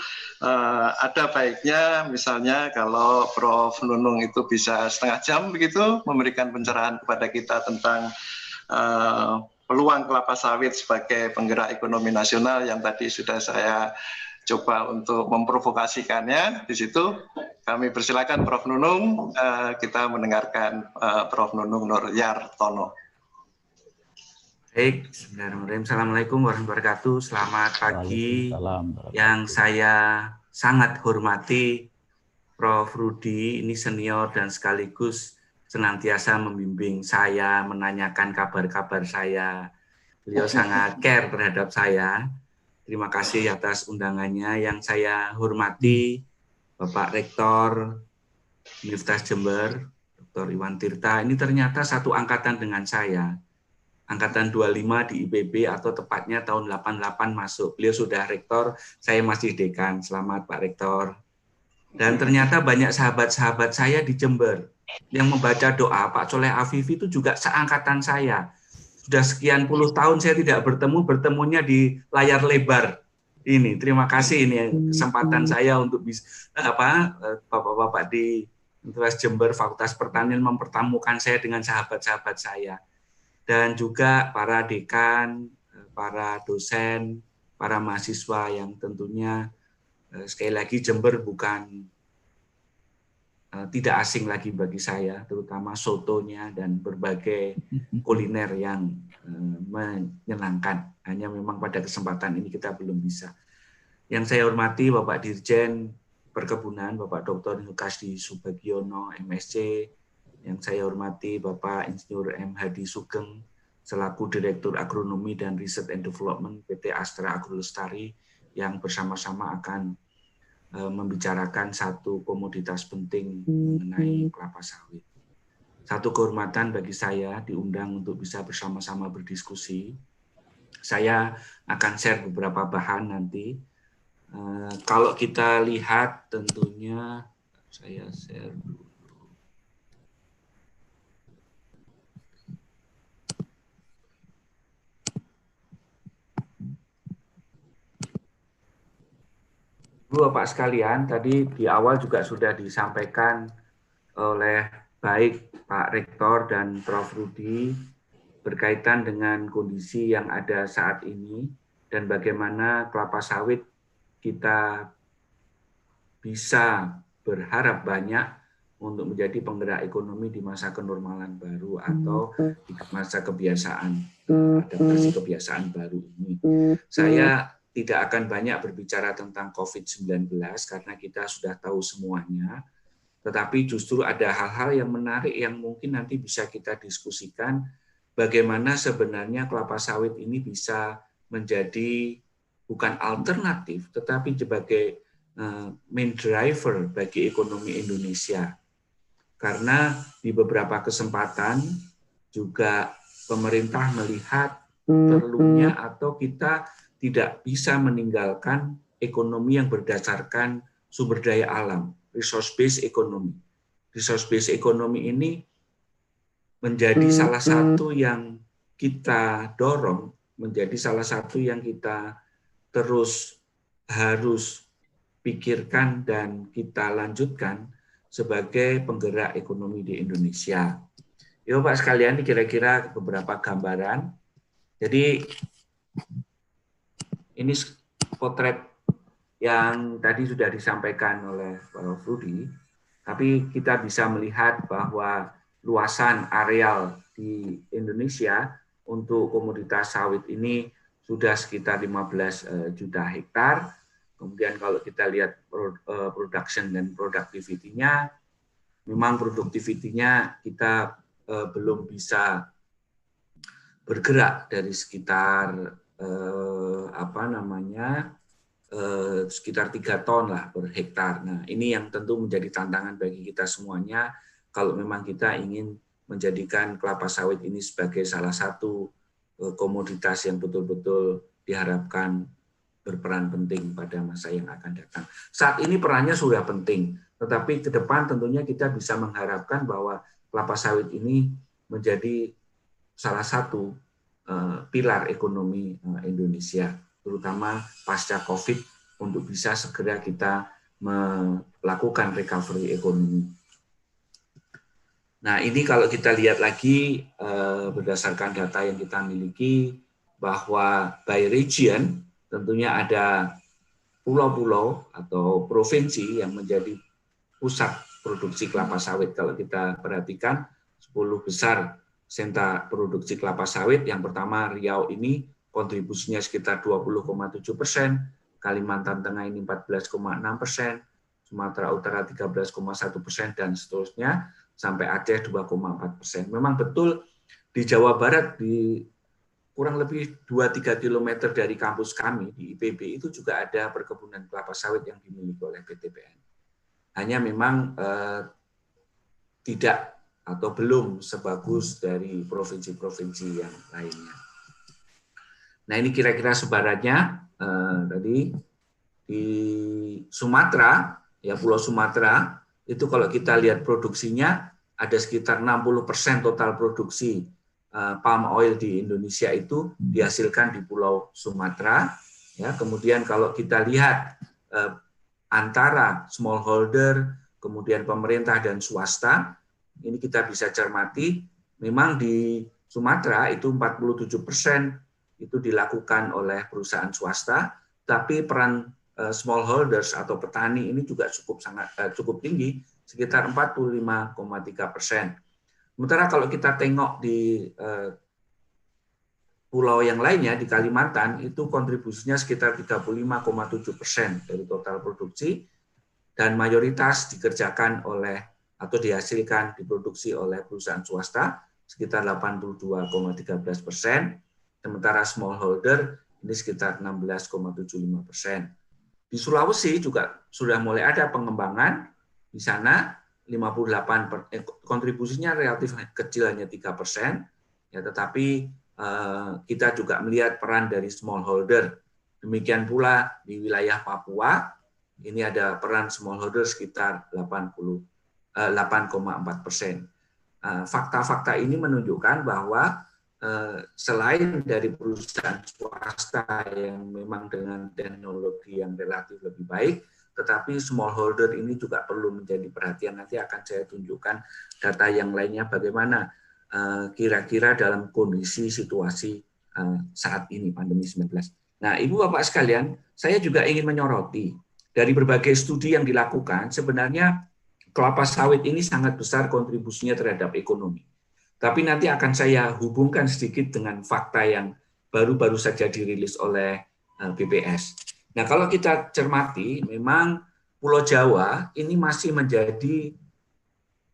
ada baiknya misalnya kalau Prof. Nunung itu bisa setengah jam begitu memberikan pencerahan kepada kita tentang peluang kelapa sawit sebagai penggerak ekonomi nasional yang tadi sudah saya coba untuk memprovokasikannya. Di situ kami persilakan Prof. Nunung, kita mendengarkan Prof. Nunung Nuryartono. Baik, bismillahirrahmanirrahim. Assalamualaikum warahmatullahi wabarakatuh. Selamat pagi. Yang saya sangat hormati Prof. Rudi, ini senior dan sekaligus senantiasa membimbing saya, menanyakan kabar-kabar saya. Beliau sangat care terhadap saya. Terima kasih atas undangannya. Yang saya hormati Bapak Rektor Universitas Jember, Dr. Iwan Tirta. Ini ternyata satu angkatan dengan saya. Angkatan 25 di IPB atau tepatnya tahun 88 masuk. Beliau sudah rektor, saya masih dekan. Selamat Pak Rektor. Dan ternyata banyak sahabat-sahabat saya di Jember yang membaca doa Pak Soleh Afifi itu juga seangkatan saya. Sudah sekian puluh tahun saya tidak bertemunya di layar lebar ini. Terima kasih ini kesempatan saya untuk bisa Bapak-bapak di Universitas Jember Fakultas Pertanian mempertemukan saya dengan sahabat-sahabat saya. Dan juga para dekan, para dosen, para mahasiswa yang tentunya sekali lagi Jember bukan tidak asing lagi bagi saya, terutama sotonya dan berbagai kuliner yang menyenangkan. Hanya memang pada kesempatan ini kita belum bisa. Yang saya hormati Bapak Dirjen Perkebunan, Bapak Dr. Kasdi Subagiono, MSc. Yang saya hormati Bapak Insinyur M. Hadi Sugeng, selaku Direktur Agronomi dan Research and Development PT Astra Agrolestari yang bersama-sama akan membicarakan satu komoditas penting mengenai kelapa sawit. Satu kehormatan bagi saya diundang untuk bisa bersama-sama berdiskusi. Saya akan share beberapa bahan nanti. Kalau kita lihat tentunya saya share dulu. Bapak sekalian, tadi di awal juga sudah disampaikan oleh baik Pak Rektor dan Prof. Rudi berkaitan dengan kondisi yang ada saat ini dan bagaimana kelapa sawit kita bisa berharap banyak untuk menjadi penggerak ekonomi di masa kenormalan baru atau di masa kebiasaan, adaptasi kebiasaan baru ini. Saya tidak akan banyak berbicara tentang COVID-19 karena kita sudah tahu semuanya, tetapi justru ada hal-hal yang menarik yang mungkin nanti bisa kita diskusikan bagaimana sebenarnya kelapa sawit ini bisa menjadi bukan alternatif, tetapi sebagai main driver bagi ekonomi Indonesia. Karena di beberapa kesempatan juga pemerintah melihat perlunya atau kita tidak bisa meninggalkan ekonomi yang berdasarkan sumber daya alam, resource-based economy. Resource-based economy ini menjadi salah satu yang kita dorong, menjadi salah satu yang kita terus harus pikirkan dan kita lanjutkan sebagai penggerak ekonomi di Indonesia. Ya Pak sekalian, ini kira-kira beberapa gambaran. Jadi ini potret yang tadi sudah disampaikan oleh Prof. Rudi, tapi kita bisa melihat bahwa luasan areal di Indonesia untuk komoditas sawit ini sudah sekitar 15 juta hektar. Kemudian kalau kita lihat production dan productivity-nya, memang produktivitinya kita belum bisa bergerak dari sekitar sekitar 3 ton lah per hektar. Nah, ini yang tentu menjadi tantangan bagi kita semuanya kalau memang kita ingin menjadikan kelapa sawit ini sebagai salah satu komoditas yang betul-betul diharapkan berperan penting pada masa yang akan datang. Saat ini perannya sudah penting, tetapi ke depan tentunya kita bisa mengharapkan bahwa kelapa sawit ini menjadi salah satu pilar ekonomi Indonesia, terutama pasca COVID, untuk bisa segera kita melakukan recovery ekonomi. Nah, ini kalau kita lihat lagi berdasarkan data yang kita miliki, bahwa by region tentunya ada pulau-pulau atau provinsi yang menjadi pusat produksi kelapa sawit. Kalau kita perhatikan 10 besar sentra produksi kelapa sawit, yang pertama Riau ini kontribusinya sekitar 20,7%, Kalimantan Tengah ini 14,6%, Sumatera Utara 13,1%, dan seterusnya sampai Aceh 2,4%. Memang betul di Jawa Barat, di kurang lebih 2-3 km dari kampus kami di IPB itu juga ada perkebunan kelapa sawit yang dimiliki oleh PTBN. Hanya memang tidak atau belum sebagus dari provinsi-provinsi yang lainnya. Nah, ini kira-kira sebarannya tadi di Sumatera, ya Pulau Sumatera, itu kalau kita lihat produksinya ada sekitar 60% total produksi palm oil di Indonesia itu dihasilkan di Pulau Sumatera. Ya, kemudian kalau kita lihat antara smallholder, kemudian pemerintah dan swasta, ini kita bisa cermati, memang di Sumatera itu 47% itu dilakukan oleh perusahaan swasta, tapi peran smallholders atau petani ini juga cukup tinggi, sekitar 45,3%. Sementara kalau kita tengok di pulau yang lainnya di Kalimantan itu kontribusinya sekitar 35,7% dari total produksi, dan mayoritas dikerjakan oleh atau dihasilkan diproduksi oleh perusahaan swasta, sekitar 82,13%, sementara smallholder ini sekitar 16,75%. Di Sulawesi juga sudah mulai ada pengembangan di sana kontribusinya relatif kecil hanya 3%, ya, tetapi kita juga melihat peran dari smallholder. Demikian pula di wilayah Papua, ini ada peran smallholder sekitar 8,4%. Fakta-fakta ini menunjukkan bahwa selain dari perusahaan swasta yang memang dengan teknologi yang relatif lebih baik, tetapi smallholder ini juga perlu menjadi perhatian. Nanti akan saya tunjukkan data yang lainnya bagaimana kira-kira dalam kondisi situasi saat ini pandemi 19. Nah, Ibu Bapak sekalian, saya juga ingin menyoroti dari berbagai studi yang dilakukan, sebenarnya kelapa sawit ini sangat besar kontribusinya terhadap ekonomi. Tapi nanti akan saya hubungkan sedikit dengan fakta yang baru-baru saja dirilis oleh BPS. Nah, kalau kita cermati, memang Pulau Jawa ini masih menjadi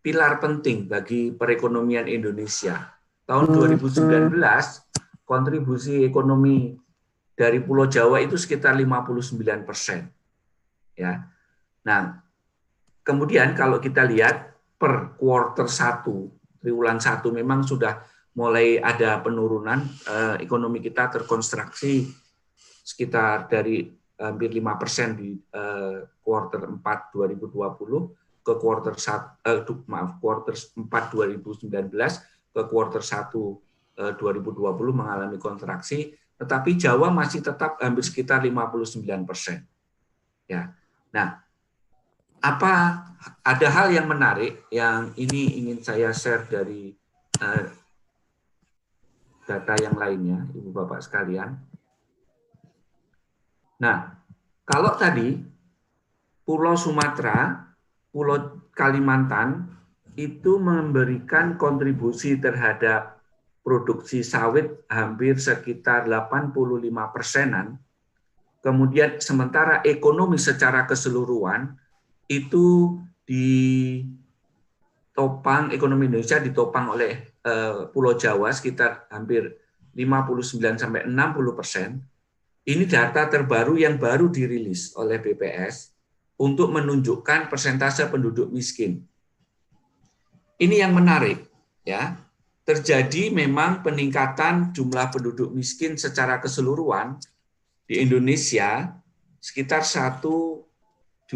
pilar penting bagi perekonomian Indonesia. Tahun 2019, kontribusi ekonomi dari Pulau Jawa itu sekitar 59%. Ya. Nah, kemudian kalau kita lihat per kuartal 1, triwulan 1 memang sudah mulai ada penurunan, ekonomi kita terkonstruksi sekitar dari hampir 5% di kuartal 4 2020 ke kuartal 4 2019 ke kuartal 1 2020 mengalami kontraksi, tetapi Jawa masih tetap hampir sekitar 59%. Ya. Nah, ada hal yang menarik yang ini ingin saya share dari data yang lainnya, Ibu Bapak sekalian. Nah, kalau tadi Pulau Sumatera, Pulau Kalimantan itu memberikan kontribusi terhadap produksi sawit hampir sekitar 85%-an. Kemudian sementara ekonomi secara keseluruhan itu ditopang, ekonomi Indonesia ditopang oleh Pulau Jawa sekitar hampir 59-60%. Ini data terbaru yang baru dirilis oleh BPS untuk menunjukkan persentase penduduk miskin. Ini yang menarik, ya. Terjadi memang peningkatan jumlah penduduk miskin secara keseluruhan di Indonesia sekitar 1.630.000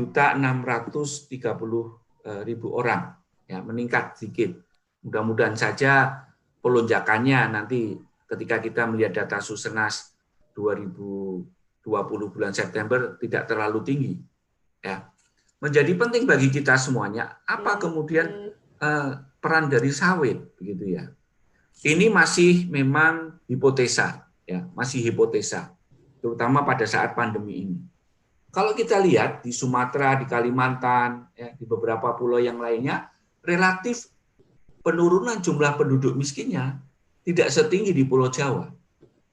orang, ya, meningkat sedikit. Mudah-mudahan saja pelonjakannya nanti ketika kita melihat data Susenas 2020 bulan September tidak terlalu tinggi. Ya. Menjadi penting bagi kita semuanya apa kemudian peran dari sawit, begitu ya. Ini masih memang hipotesa, ya, masih hipotesa, terutama pada saat pandemi ini. Kalau kita lihat di Sumatera, di Kalimantan, ya, di beberapa pulau yang lainnya, relatif penurunan jumlah penduduk miskinnya tidak setinggi di Pulau Jawa.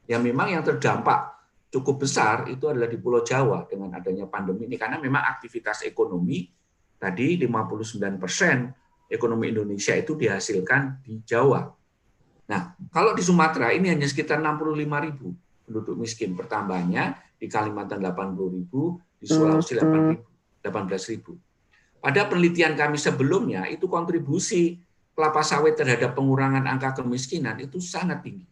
Ya, memang yang terdampak cukup besar itu adalah di Pulau Jawa dengan adanya pandemi ini, karena memang aktivitas ekonomi tadi 59% ekonomi Indonesia itu dihasilkan di Jawa. Nah, kalau di Sumatera ini hanya sekitar 65.000 penduduk miskin, pertambahannya di Kalimantan 80.000, di Sulawesi 18.000. Pada penelitian kami sebelumnya itu kontribusi kelapa sawit terhadap pengurangan angka kemiskinan itu sangat tinggi,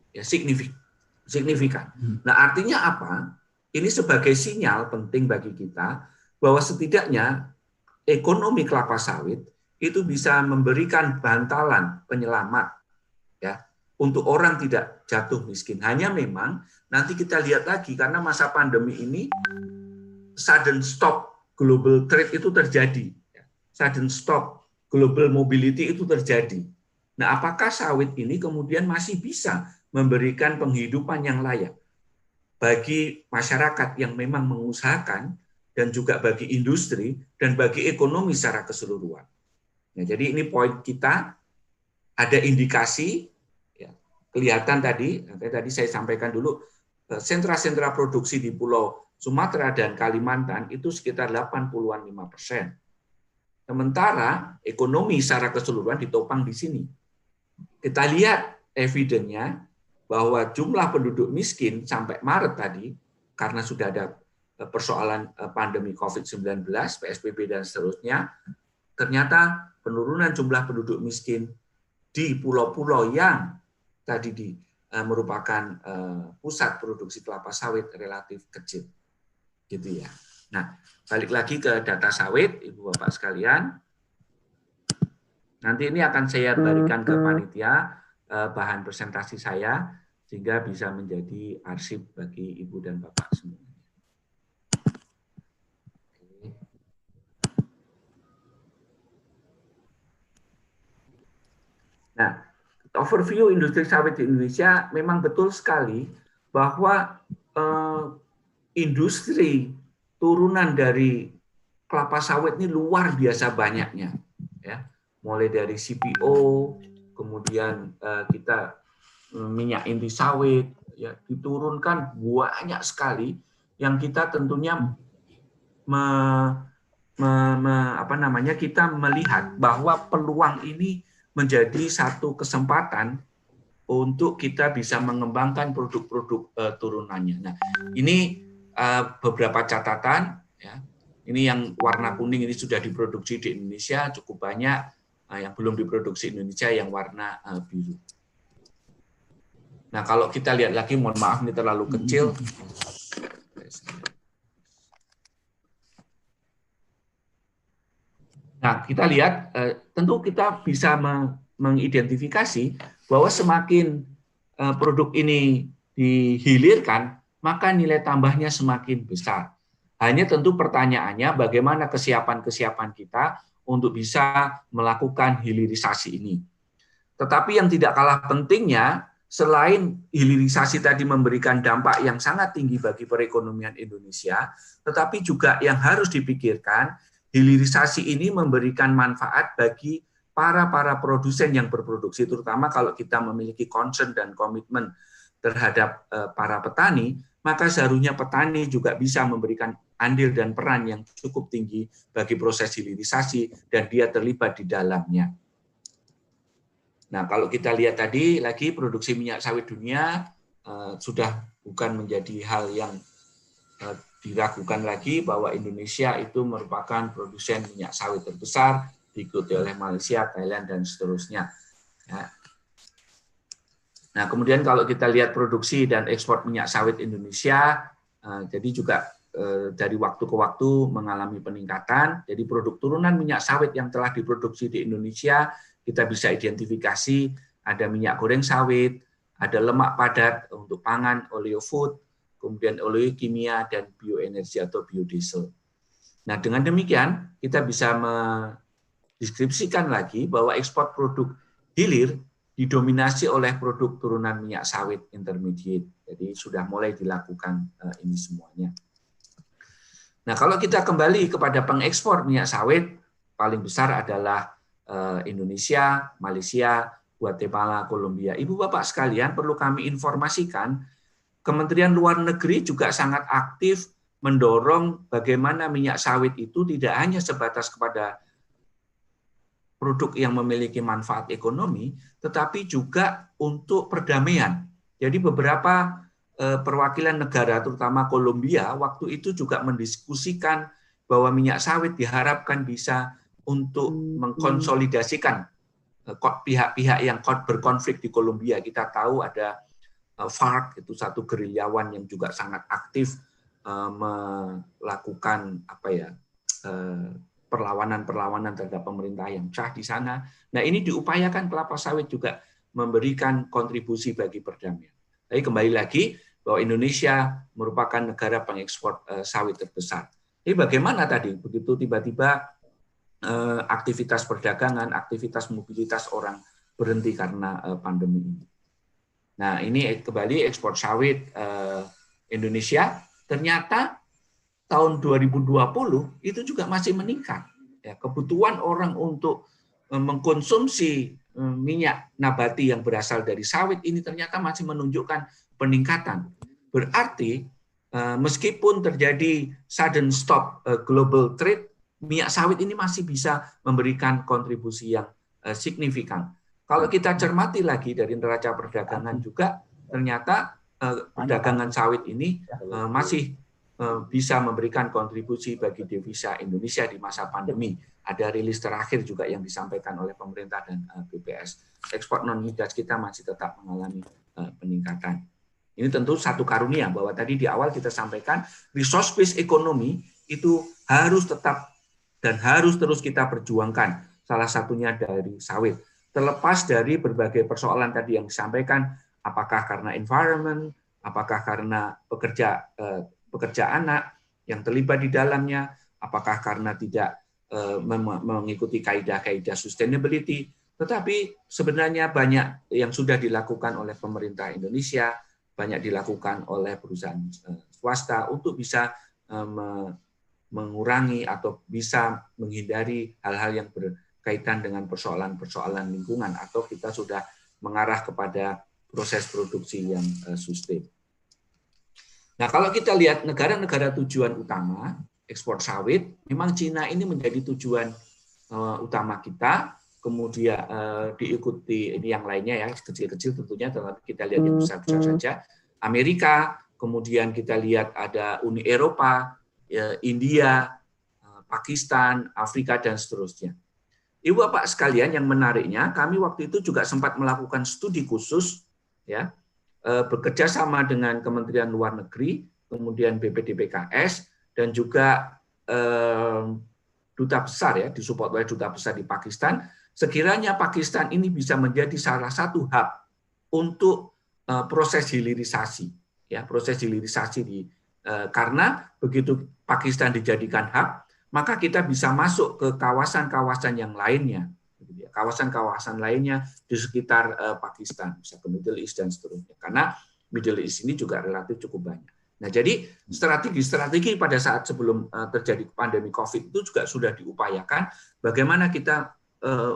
ya, signifikan. Nah, artinya apa? Ini sebagai sinyal penting bagi kita bahwa setidaknya ekonomi kelapa sawit itu bisa memberikan bantalan penyelamat, ya, untuk orang tidak jatuh miskin. Hanya memang nanti kita lihat lagi karena masa pandemi ini sudden stop global trade itu terjadi, ya. Sudden stop global mobility itu terjadi. Nah, apakah sawit ini kemudian masih bisa memberikan penghidupan yang layak bagi masyarakat yang memang mengusahakan dan juga bagi industri dan bagi ekonomi secara keseluruhan? Nah, jadi ini poin kita, ada indikasi, ya, kelihatan tadi saya sampaikan dulu, sentra-sentra produksi di Pulau Sumatera dan Kalimantan itu sekitar 85%. Sementara ekonomi secara keseluruhan ditopang di sini. kita lihat evidennya bahwa jumlah penduduk miskin sampai Maret tadi, karena sudah ada persoalan pandemi COVID-19, PSBB dan seterusnya, ternyata penurunan jumlah penduduk miskin di pulau-pulau yang tadi merupakan pusat produksi kelapa sawit relatif kecil, gitu ya. Nah, balik lagi ke data sawit, Ibu Bapak sekalian. Nanti ini akan saya berikan ke panitia bahan presentasi saya sehingga bisa menjadi arsip bagi Ibu dan Bapak semua. Nah, overview industri sawit di Indonesia memang betul sekali bahwa industri turunan dari kelapa sawit ini luar biasa banyaknya, ya. Mulai dari CPO, kemudian kita minyak inti sawit, ya, diturunkan banyak sekali yang kita tentunya kita melihat bahwa peluang ini menjadi satu kesempatan untuk kita bisa mengembangkan produk-produk turunannya. Nah, ini beberapa catatan, ya. Ini yang warna kuning ini sudah diproduksi di Indonesia cukup banyak, yang belum diproduksi Indonesia yang warna biru. Nah, kalau kita lihat lagi, mohon maaf ini terlalu kecil. Nah, kita lihat, tentu kita bisa mengidentifikasi bahwa semakin produk ini dihilirkan, maka nilai tambahnya semakin besar. Hanya tentu pertanyaannya bagaimana kesiapan-kesiapan kita untuk bisa melakukan hilirisasi ini. Tetapi yang tidak kalah pentingnya, selain hilirisasi tadi memberikan dampak yang sangat tinggi bagi perekonomian Indonesia, tetapi juga yang harus dipikirkan, hilirisasi ini memberikan manfaat bagi para produsen yang berproduksi, terutama kalau kita memiliki concern dan komitmen terhadap para petani, maka seharusnya petani juga bisa memberikan andil dan peran yang cukup tinggi bagi proses hilirisasi dan dia terlibat di dalamnya. Nah, kalau kita lihat tadi lagi produksi minyak sawit dunia sudah bukan menjadi hal yang diragukan lagi bahwa Indonesia itu merupakan produsen minyak sawit terbesar, diikuti oleh Malaysia, Thailand, dan seterusnya. Ya. Nah, kemudian kalau kita lihat produksi dan ekspor minyak sawit Indonesia, jadi juga dari waktu ke waktu mengalami peningkatan. Jadi produk turunan minyak sawit yang telah diproduksi di Indonesia, kita bisa identifikasi ada minyak goreng sawit, ada lemak padat untuk pangan, oleofood, kemudian oleokimia, dan bioenergi atau biodiesel. Nah, dengan demikian, kita bisa mendeskripsikan lagi bahwa ekspor produk hilir didominasi oleh produk turunan minyak sawit intermediate. Jadi sudah mulai dilakukan ini semuanya. Nah, kalau kita kembali kepada pengekspor minyak sawit, paling besar adalah Indonesia, Malaysia, Guatemala, Kolombia. Ibu Bapak sekalian, perlu kami informasikan, Kementerian Luar Negeri juga sangat aktif mendorong bagaimana minyak sawit itu tidak hanya sebatas kepada produk yang memiliki manfaat ekonomi, tetapi juga untuk perdamaian. Jadi beberapa perwakilan negara, terutama Kolombia, waktu itu juga mendiskusikan bahwa minyak sawit diharapkan bisa untuk mengkonsolidasikan pihak-pihak yang berkonflik di Kolombia. Kita tahu ada FARC, itu satu gerilyawan yang juga sangat aktif melakukan perlawanan terhadap pemerintah yang sah di sana. Nah, ini diupayakan kelapa sawit juga memberikan kontribusi bagi perdamaian. Tapi kembali lagi bahwa Indonesia merupakan negara pengekspor sawit terbesar. Jadi bagaimana tadi begitu tiba-tiba aktivitas perdagangan, aktivitas mobilitas orang berhenti karena pandemi ini. Nah, ini kembali ekspor sawit Indonesia ternyata tahun 2020 itu juga masih meningkat. Ya, kebutuhan orang untuk mengkonsumsi minyak nabati yang berasal dari sawit ini ternyata masih menunjukkan peningkatan. Berarti meskipun terjadi sudden stop global trade, minyak sawit ini masih bisa memberikan kontribusi yang signifikan kalau kita cermati lagi dari neraca perdagangan juga, ternyata perdagangan sawit ini masih bisa memberikan kontribusi bagi devisa Indonesia di masa pandemi. Ada rilis terakhir juga yang disampaikan oleh pemerintah dan BPS. Ekspor non-migas kita masih tetap mengalami peningkatan. Ini tentu satu karunia bahwa tadi di awal kita sampaikan resource-based economy itu harus tetap dan harus terus kita perjuangkan. Salah satunya dari sawit. Terlepas dari berbagai persoalan tadi yang disampaikan, apakah karena environment, apakah karena pekerja anak yang terlibat di dalamnya, apakah karena tidak mengikuti kaidah-kaidah sustainability, tetapi sebenarnya banyak yang sudah dilakukan oleh pemerintah Indonesia, banyak dilakukan oleh perusahaan swasta untuk bisa mengurangi atau bisa menghindari hal-hal yang berkaitan dengan persoalan-persoalan lingkungan, atau kita sudah mengarah kepada proses produksi yang sustain. Nah, kalau kita lihat negara-negara tujuan utama ekspor sawit, memang Cina ini menjadi tujuan utama kita, kemudian diikuti ini yang lainnya ya, kecil-kecil tentunya, tetapi kita lihat yang besar-besar saja. Amerika, kemudian kita lihat ada Uni Eropa, India, Pakistan, Afrika, dan seterusnya. Ibu Bapak sekalian, yang menariknya, kami waktu itu juga sempat melakukan studi khusus, ya, bekerja sama dengan Kementerian Luar Negeri, kemudian BPDPKS, dan juga duta besar ya, disupport oleh duta besar di Pakistan. Sekiranya Pakistan ini bisa menjadi salah satu hub untuk proses hilirisasi, ya, proses hilirisasi karena begitu Pakistan dijadikan hub, maka kita bisa masuk ke kawasan-kawasan yang lainnya, kawasan-kawasan lainnya di sekitar Pakistan, bisa ke Middle East dan seterusnya. Karena Middle East ini juga relatif cukup banyak. Nah, jadi strategi pada saat sebelum terjadi pandemi COVID itu juga sudah diupayakan bagaimana kita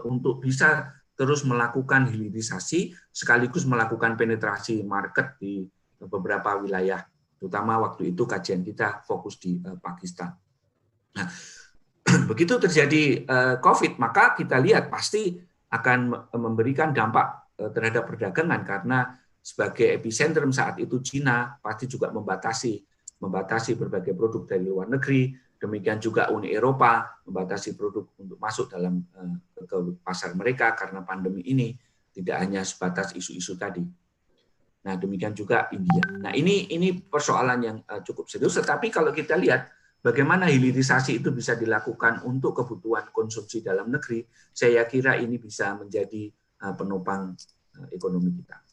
untuk bisa terus melakukan hilirisasi sekaligus melakukan penetrasi market di beberapa wilayah, terutama waktu itu kajian kita fokus di Pakistan. Nah, begitu terjadi COVID, maka kita lihat pasti akan memberikan dampak terhadap perdagangan karena sebagai epicentrum saat itu Cina pasti juga membatasi berbagai produk dari luar negeri. Demikian juga Uni Eropa membatasi produk untuk masuk dalam ke pasar mereka karena pandemi ini, tidak hanya sebatas isu-isu tadi. Nah, demikian juga India. Nah, ini persoalan yang cukup serius. Tetapi kalau kita lihat bagaimana hilirisasi itu bisa dilakukan untuk kebutuhan konsumsi dalam negeri, saya kira ini bisa menjadi penopang ekonomi kita.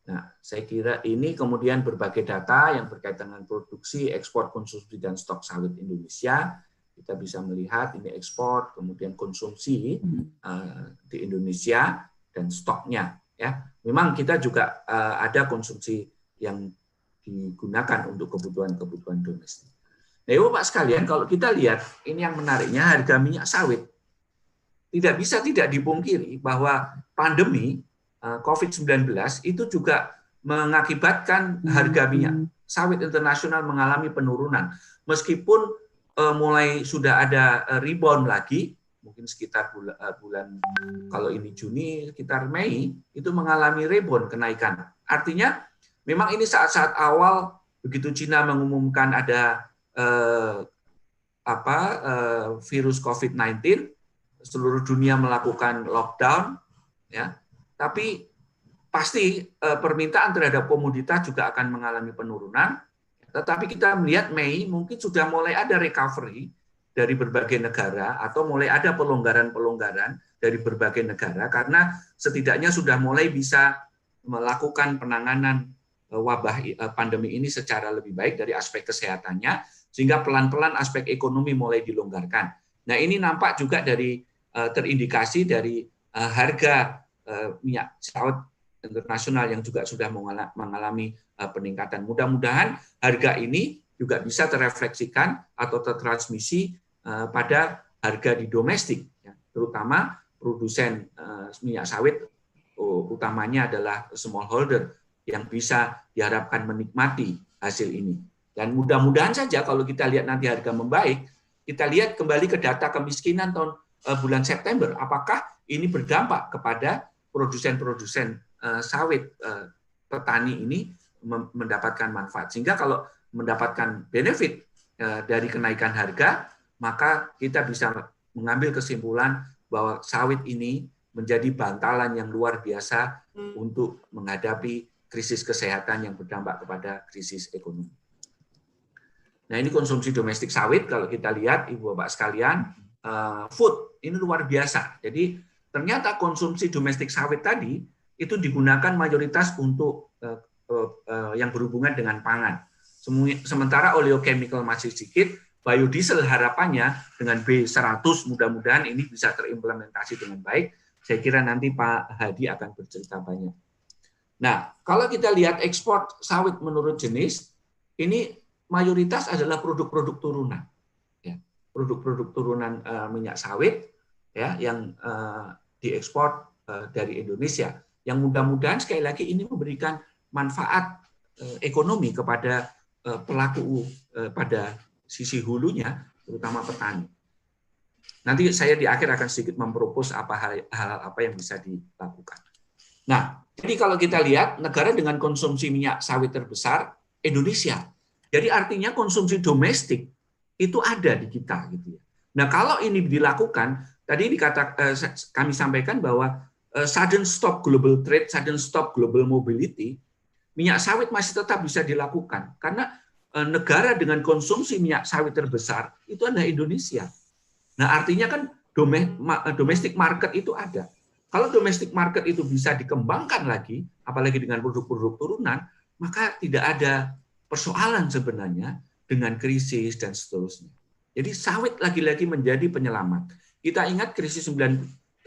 Nah, saya kira ini kemudian berbagai data yang berkaitan dengan produksi, ekspor, konsumsi, dan stok sawit Indonesia. Kita bisa melihat ini ekspor, kemudian konsumsi di Indonesia, dan stoknya. Ya, memang kita juga ada konsumsi yang digunakan untuk kebutuhan domestik. Nah, Ibu Pak sekalian, kalau kita lihat, ini yang menariknya, harga minyak sawit. Tidak bisa tidak dipungkiri bahwa pandemi COVID-19 itu juga mengakibatkan harga minyak sawit internasional mengalami penurunan. Meskipun mulai sudah ada rebound lagi, mungkin sekitar bulan kalau ini Juni, sekitar Mei, itu mengalami rebound kenaikan. Artinya memang ini saat-saat awal, begitu Cina mengumumkan ada virus COVID-19, seluruh dunia melakukan lockdown, ya. Tapi pasti permintaan terhadap komoditas juga akan mengalami penurunan. Tetapi kita melihat Mei mungkin sudah mulai ada recovery dari berbagai negara atau mulai ada pelonggaran-pelonggaran dari berbagai negara karena setidaknya sudah mulai bisa melakukan penanganan wabah pandemi ini secara lebih baik dari aspek kesehatannya sehingga pelan-pelan aspek ekonomi mulai dilonggarkan. Nah, ini nampak juga dari terindikasi dari harga minyak sawit internasional yang juga sudah mengalami peningkatan. Mudah-mudahan harga ini juga bisa terrefleksikan atau tertransmisi pada harga di domestik, ya, terutama produsen minyak sawit, utamanya adalah smallholder yang bisa diharapkan menikmati hasil ini. Dan mudah-mudahan saja kalau kita lihat nanti harga membaik, kita lihat kembali ke data kemiskinan tahun bulan September, apakah ini berdampak kepada produsen-produsen sawit petani ini mendapatkan manfaat. Sehingga kalau mendapatkan benefit dari kenaikan harga, maka kita bisa mengambil kesimpulan bahwa sawit ini menjadi bantalan yang luar biasa untuk menghadapi krisis kesehatan yang berdampak kepada krisis ekonomi. Nah, ini konsumsi domestik sawit, kalau kita lihat, Ibu Bapak sekalian, food, ini luar biasa. Jadi, ternyata konsumsi domestik sawit tadi, itu digunakan mayoritas untuk yang berhubungan dengan pangan. Sementara oleochemical masih sedikit, biodiesel harapannya dengan B100 mudah-mudahan ini bisa terimplementasi dengan baik. Saya kira nanti Pak Hadi akan bercerita banyak. Nah, kalau kita lihat ekspor sawit menurut jenis, ini mayoritas adalah produk-produk turunan. Ya, produk-produk turunan minyak sawit ya, yang diekspor dari Indonesia. Yang mudah-mudahan sekali lagi ini memberikan manfaat ekonomi kepada pelaku pada sisi hulunya, terutama petani. Nanti saya di akhir akan sedikit mempropos hal apa yang bisa dilakukan. Nah, jadi kalau kita lihat negara dengan konsumsi minyak sawit terbesar Indonesia. Jadi artinya konsumsi domestik itu ada di kita gitu ya. Nah, kalau ini dilakukan, tadi kami sampaikan bahwa sudden stop global trade, sudden stop global mobility, minyak sawit masih tetap bisa dilakukan karena negara dengan konsumsi minyak sawit terbesar itu adalah Indonesia. Nah, artinya kan domestic market itu ada. Kalau domestic market itu bisa dikembangkan lagi, apalagi dengan produk-produk turunan, maka tidak ada persoalan sebenarnya dengan krisis dan seterusnya. Jadi sawit lagi-lagi menjadi penyelamat. Kita ingat krisis 9798,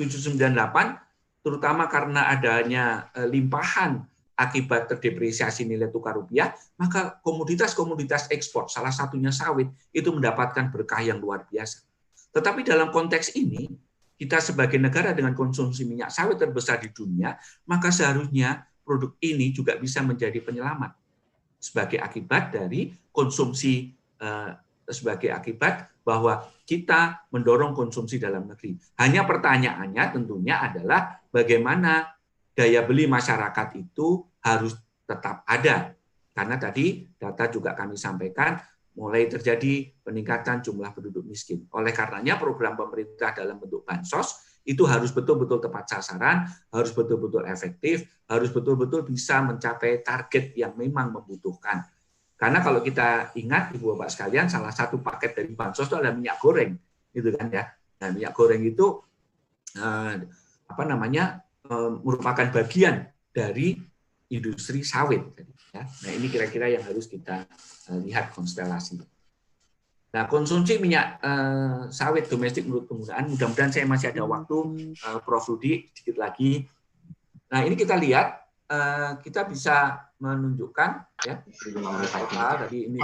terutama karena adanya limpahan akibat terdepresiasi nilai tukar rupiah, maka komoditas-komoditas ekspor, salah satunya sawit, itu mendapatkan berkah yang luar biasa. Tetapi dalam konteks ini, kita sebagai negara dengan konsumsi minyak sawit terbesar di dunia, maka seharusnya produk ini juga bisa menjadi penyelamat sebagai akibat dari konsumsi, sebagai akibat bahwa kita mendorong konsumsi dalam negeri. Hanya pertanyaannya tentunya adalah bagaimana daya beli masyarakat itu harus tetap ada. Karena tadi data juga kami sampaikan, mulai terjadi peningkatan jumlah penduduk miskin. Oleh karenanya program pemerintah dalam bentuk bansos itu harus betul-betul tepat sasaran, harus betul-betul efektif, harus betul-betul bisa mencapai target yang memang membutuhkan. Karena kalau kita ingat, Ibu Bapak sekalian, salah satu paket dari bansos itu adalah minyak goreng, gitu kan ya. Nah, minyak goreng itu merupakan bagian dari industri sawit. Ya. Nah, ini kira-kira yang harus kita lihat konstelasinya. Nah, konsumsi minyak sawit domestik menurut penggunaan, mudah-mudahan saya masih ada waktu, Prof. Rudi, sedikit lagi. Nah, ini kita lihat, kita bisa menunjukkan, ya, tadi ini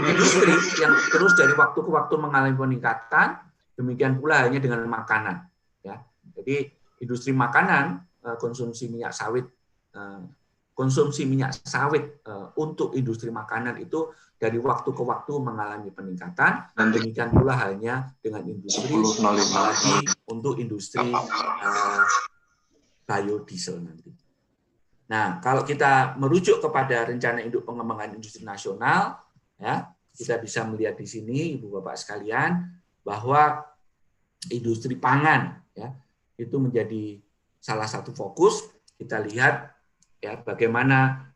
industri yang terus dari waktu ke waktu mengalami peningkatan, demikian pula halnya dengan makanan. Ya. Jadi, industri makanan, konsumsi minyak sawit untuk industri makanan itu dari waktu ke waktu mengalami peningkatan, dan demikian pula halnya dengan industri, apalagi untuk industri biodiesel nanti. Nah, kalau kita merujuk kepada rencana induk pengembangan industri nasional, ya, kita bisa melihat di sini, Ibu Bapak sekalian, bahwa industri pangan, ya, itu menjadi salah satu fokus. Kita lihat ya bagaimana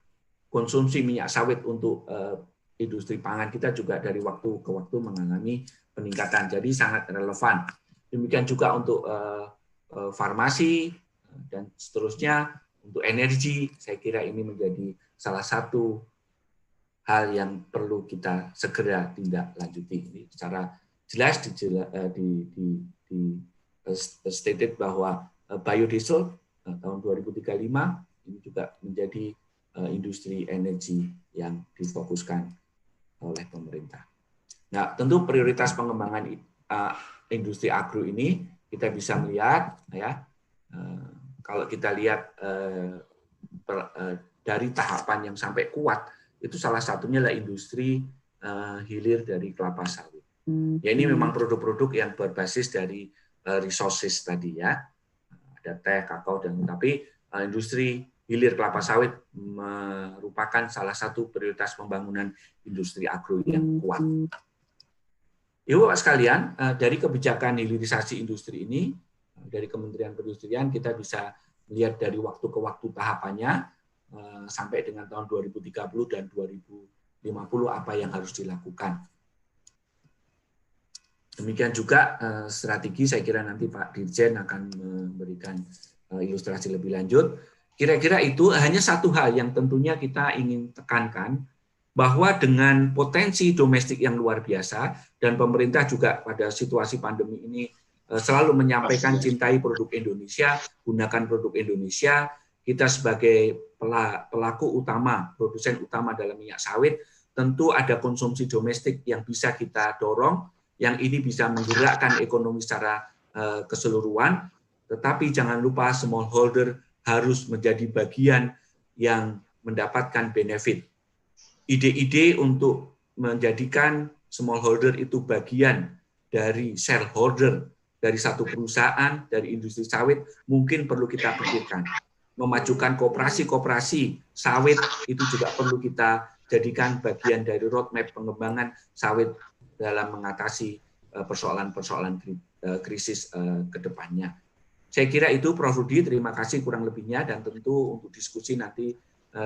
konsumsi minyak sawit untuk industri pangan kita juga dari waktu ke waktu mengalami peningkatan, jadi sangat relevan. Demikian juga untuk farmasi dan seterusnya, untuk energi, saya kira ini menjadi salah satu hal yang perlu kita segera tindak lanjuti. Ini secara jelas stated bahwa biodiesel tahun 2035 ini juga menjadi industri energi yang difokuskan oleh pemerintah. Nah, tentu prioritas pengembangan industri agro ini kita bisa melihat, ya, kalau kita lihat dari tahapan yang sampai kuat, itu salah satunya adalah industri hilir dari kelapa sawit. Ya, ini memang produk-produk yang berbasis dari resources tadi, ya. ada teh, kakao, dan tapi industri hilir kelapa sawit merupakan salah satu prioritas pembangunan industri agro yang kuat. Ibu Bapak sekalian, dari kebijakan hilirisasi industri ini, dari Kementerian Perindustrian kita bisa melihat dari waktu ke waktu tahapannya sampai dengan tahun 2030 dan 2050 apa yang harus dilakukan. Demikian juga strategi, saya kira nanti Pak Dirjen akan memberikan ilustrasi lebih lanjut. Kira-kira itu hanya satu hal yang tentunya kita ingin tekankan, bahwa dengan potensi domestik yang luar biasa, dan pemerintah juga pada situasi pandemi ini selalu menyampaikan cintai produk Indonesia, gunakan produk Indonesia, kita sebagai pelaku utama, produsen utama dalam minyak sawit, tentu ada konsumsi domestik yang bisa kita dorong, yang ini bisa menggerakkan ekonomi secara keseluruhan, tetapi jangan lupa smallholder harus menjadi bagian yang mendapatkan benefit. Ide-ide untuk menjadikan smallholder itu bagian dari shareholder, dari satu perusahaan, dari industri sawit, mungkin perlu kita pikirkan. Memajukan koperasi-koperasi sawit itu juga perlu kita jadikan bagian dari roadmap pengembangan sawit dalam mengatasi persoalan-persoalan krisis ke depannya. Saya kira itu Prof. Rudi, terima kasih kurang lebihnya, dan tentu untuk diskusi nanti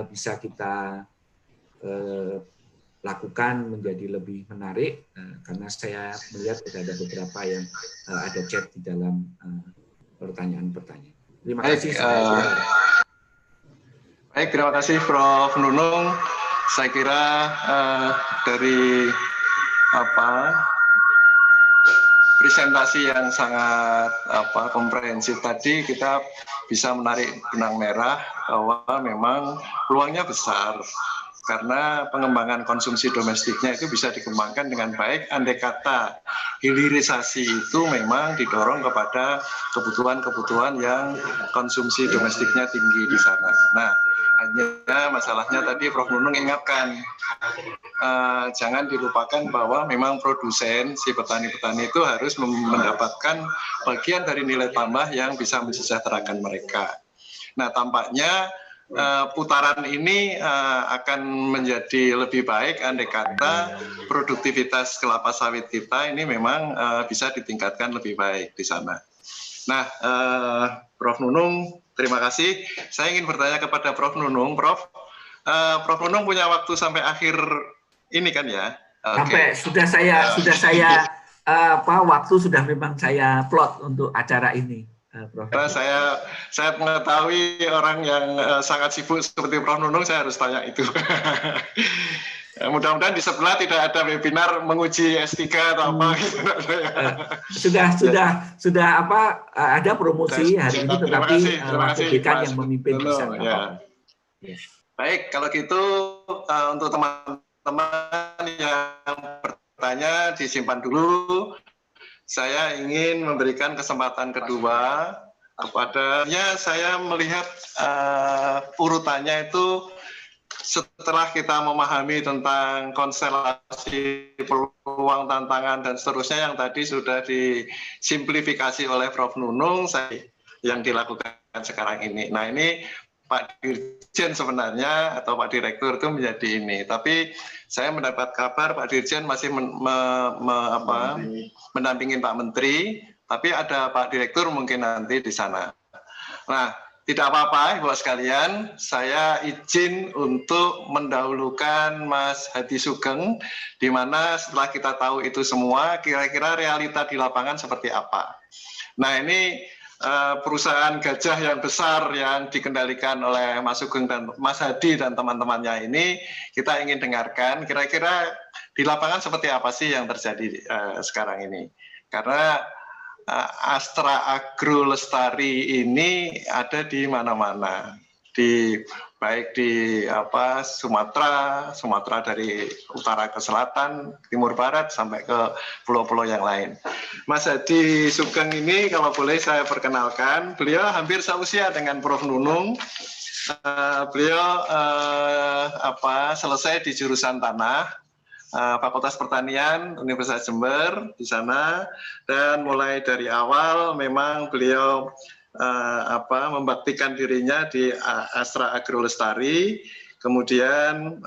bisa kita lakukan menjadi lebih menarik, karena saya melihat ada beberapa yang ada chat di dalam pertanyaan-pertanyaan. Terima kasih. Baik, terima kasih Prof. Nunung. Saya kira dari presentasi yang sangat komprehensif tadi, kita bisa menarik benang merah bahwa memang peluangnya besar, karena pengembangan konsumsi domestiknya itu bisa dikembangkan dengan baik andai kata hilirisasi itu memang didorong kepada kebutuhan-kebutuhan yang konsumsi domestiknya tinggi di sana. Nah, hanya masalahnya tadi Prof. Nunung ingatkan, jangan dilupakan bahwa memang produsen, si petani-petani itu harus mendapatkan bagian dari nilai tambah yang bisa mensejahterakan mereka. Nah, tampaknya putaran ini akan menjadi lebih baik andai kata produktivitas kelapa sawit kita ini memang bisa ditingkatkan lebih baik di sana. Nah, Prof. Nunung, terima kasih. Saya ingin bertanya kepada Prof. Nunung. Prof. Nunung punya waktu sampai akhir ini kan ya? Sampai sudah saya waktu sudah memang saya plot untuk acara ini. Prof. Saya mengetahui orang yang sangat sibuk seperti Prof. Nunung, saya harus tanya itu. Mudah-mudahan di sebelah tidak ada webinar menguji S3 atau apa gitu. Sudah ada promosi hari ini, tetapi Dekan yang memimpin di sana. Ya. Baik, kalau gitu untuk teman-teman yang bertanya disimpan dulu. Saya ingin memberikan kesempatan kedua kepadanya. Saya melihat urutannya itu setelah kita memahami tentang konstelasi peluang, tantangan, dan seterusnya yang tadi sudah disimplifikasi oleh Prof. Nunung, yang dilakukan sekarang ini. Nah, ini Pak Dirjen sebenarnya atau Pak Direktur itu menjadi ini. Tapi saya mendapat kabar Pak Dirjen masih mendampingin Pak Menteri, tapi ada Pak Direktur mungkin nanti di sana. Nah, tidak apa-apa, Ibu sekalian, saya izin untuk mendahulukan Mas Hadi Sugeng, di mana setelah kita tahu itu semua, kira-kira realita di lapangan seperti apa. Nah, ini perusahaan gajah yang besar yang dikendalikan oleh Mas Sugeng dan Mas Hadi dan teman-temannya ini, kita ingin dengarkan kira-kira di lapangan seperti apa sih yang terjadi sekarang ini. Karena Astra Agro Lestari ini ada di mana-mana, baik di Sumatera dari utara ke selatan, timur barat sampai ke pulau-pulau yang lain. Mas Hadi Sugeng ini kalau boleh saya perkenalkan, beliau hampir seusia dengan Prof. Nunung. Beliau selesai di jurusan tanah, Fakultas Pertanian Universitas Jember di sana, dan mulai dari awal memang beliau membaktikan dirinya di Astra Agro Lestari, kemudian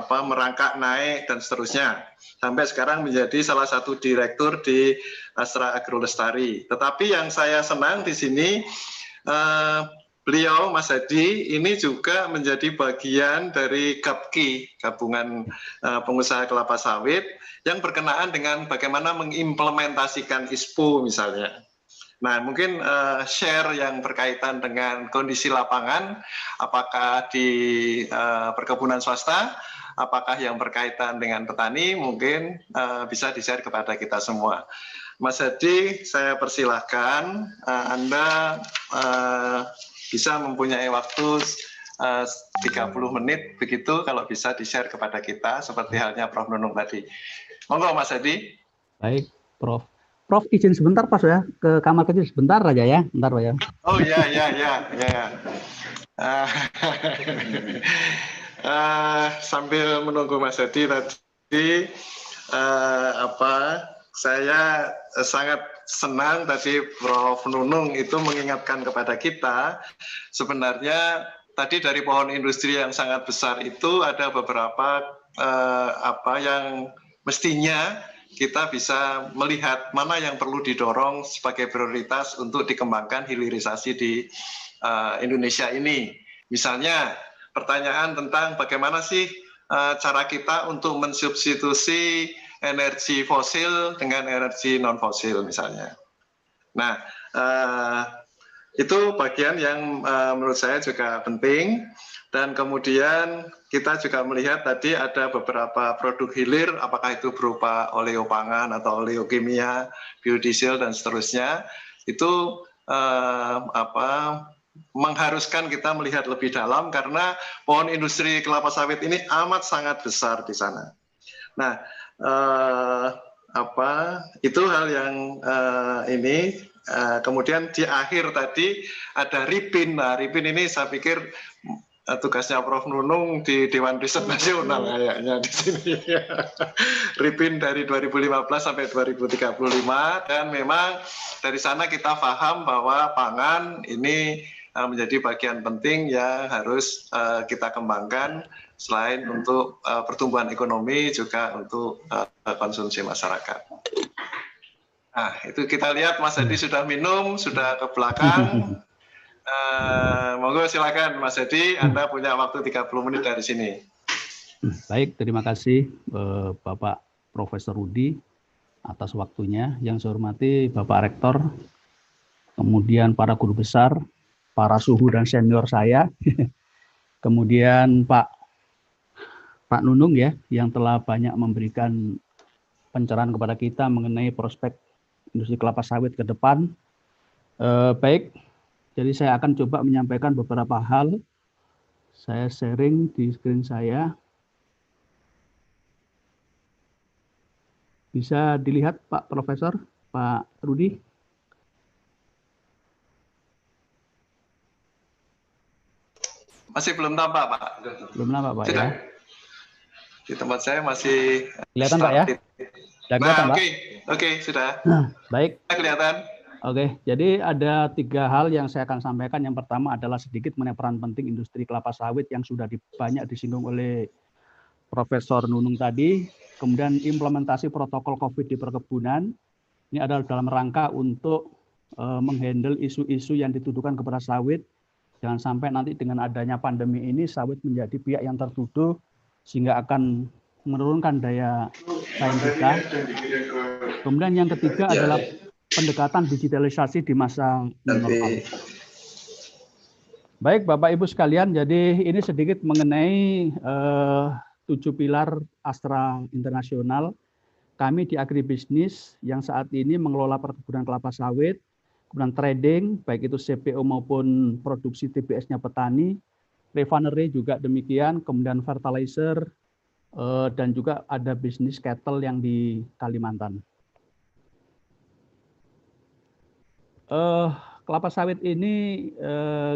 merangkak naik dan seterusnya sampai sekarang menjadi salah satu direktur di Astra Agro Lestari. Tetapi yang saya senang di sini beliau Mas Hadi ini juga menjadi bagian dari GAPKI, Gabungan Pengusaha Kelapa Sawit, yang berkenaan dengan bagaimana mengimplementasikan ISPO misalnya. Nah, mungkin share yang berkaitan dengan kondisi lapangan, apakah di perkebunan swasta, apakah yang berkaitan dengan petani, mungkin bisa di-share kepada kita semua. Mas Hadi, saya persilahkan Anda bisa mempunyai waktu 30 menit, begitu kalau bisa di-share kepada kita, seperti halnya Prof. Nunung tadi. Monggo Mas Hadi. Baik, Prof. Prof izin sebentar Pak ya, ke kamar kecil sebentar aja ya, bentar Pak ya. Oh ya. Sambil menunggu Mas Hadi tadi, saya sangat senang tadi Prof. Nunung itu mengingatkan kepada kita, sebenarnya tadi dari pohon industri yang sangat besar itu ada beberapa yang mestinya kita bisa melihat mana yang perlu didorong sebagai prioritas untuk dikembangkan hilirisasi di Indonesia ini. Misalnya pertanyaan tentang bagaimana sih cara kita untuk mensubstitusi energi fosil dengan energi non-fosil misalnya. Nah, itu bagian yang menurut saya juga penting. Dan kemudian kita juga melihat tadi ada beberapa produk hilir, apakah itu berupa oleopangan atau oleokimia, biodiesel dan seterusnya, itu mengharuskan kita melihat lebih dalam karena pohon industri kelapa sawit ini amat sangat besar di sana. Nah, itu hal yang ini. Kemudian di akhir tadi ada RIPIN. Nah, RIPIN ini saya pikir tugasnya Prof. Nunung di Dewan Riset Nasional kayaknya di sini. RIPIN dari 2015 sampai 2035, dan memang dari sana kita paham bahwa pangan ini menjadi bagian penting yang harus kita kembangkan selain untuk pertumbuhan ekonomi juga untuk konsumsi masyarakat. Nah, itu kita lihat Mas Hadi sudah minum, sudah ke belakang. Monggo silakan Mas Hadi, Anda punya waktu 30 menit dari sini. Baik, terima kasih Bapak Profesor Rudi atas waktunya. Yang saya hormati Bapak Rektor, kemudian para guru besar, para suhu dan senior saya, kemudian Pak Nunung ya, yang telah banyak memberikan pencerahan kepada kita mengenai prospek industri kelapa sawit ke depan. Baik, jadi saya akan coba menyampaikan beberapa hal. Saya sharing di screen saya. Bisa dilihat Pak Profesor, Pak Rudi? Masih belum tampak, Pak. Belum nampak, Pak. Sudah. Ya. Di tempat saya masih kelihatan, Pak ya? Sudah kelihatan, Pak? Oke, sudah. Baik. Kelihatan. Oke, jadi ada 3 hal yang saya akan sampaikan. Yang pertama adalah sedikit mengenai peran penting industri kelapa sawit yang sudah banyak disinggung oleh Profesor Nunung tadi. Kemudian implementasi protokol COVID di perkebunan. Ini adalah dalam rangka untuk menghandle isu-isu yang dituduhkan kepada sawit. Jangan sampai nanti dengan adanya pandemi ini sawit menjadi pihak yang tertuduh sehingga akan menurunkan daya saing kita. Kemudian yang ketiga adalah pendekatan digitalisasi di masa normal. Baik, Bapak Ibu sekalian, jadi ini sedikit mengenai 7 pilar Astra Internasional. Kami di agribisnis yang saat ini mengelola perkebunan kelapa sawit, kemudian trading, baik itu CPO maupun produksi TBS-nya petani, refinery juga demikian, kemudian fertilizer, dan juga ada bisnis cattle yang di Kalimantan. Kelapa sawit ini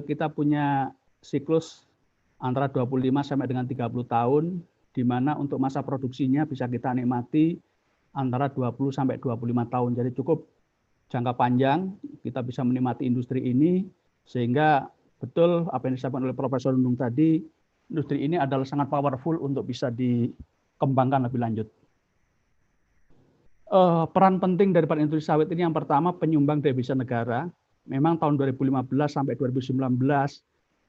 kita punya siklus antara 25 sampai dengan 30 tahun, di mana untuk masa produksinya bisa kita nikmati antara 20 sampai 25 tahun. Jadi cukup jangka panjang kita bisa menikmati industri ini, sehingga betul apa yang disampaikan oleh Profesor Nunung tadi, industri ini adalah sangat powerful untuk bisa dikembangkan lebih lanjut. Peran penting daripada industri sawit ini yang pertama penyumbang devisa negara. Memang tahun 2015 sampai 2019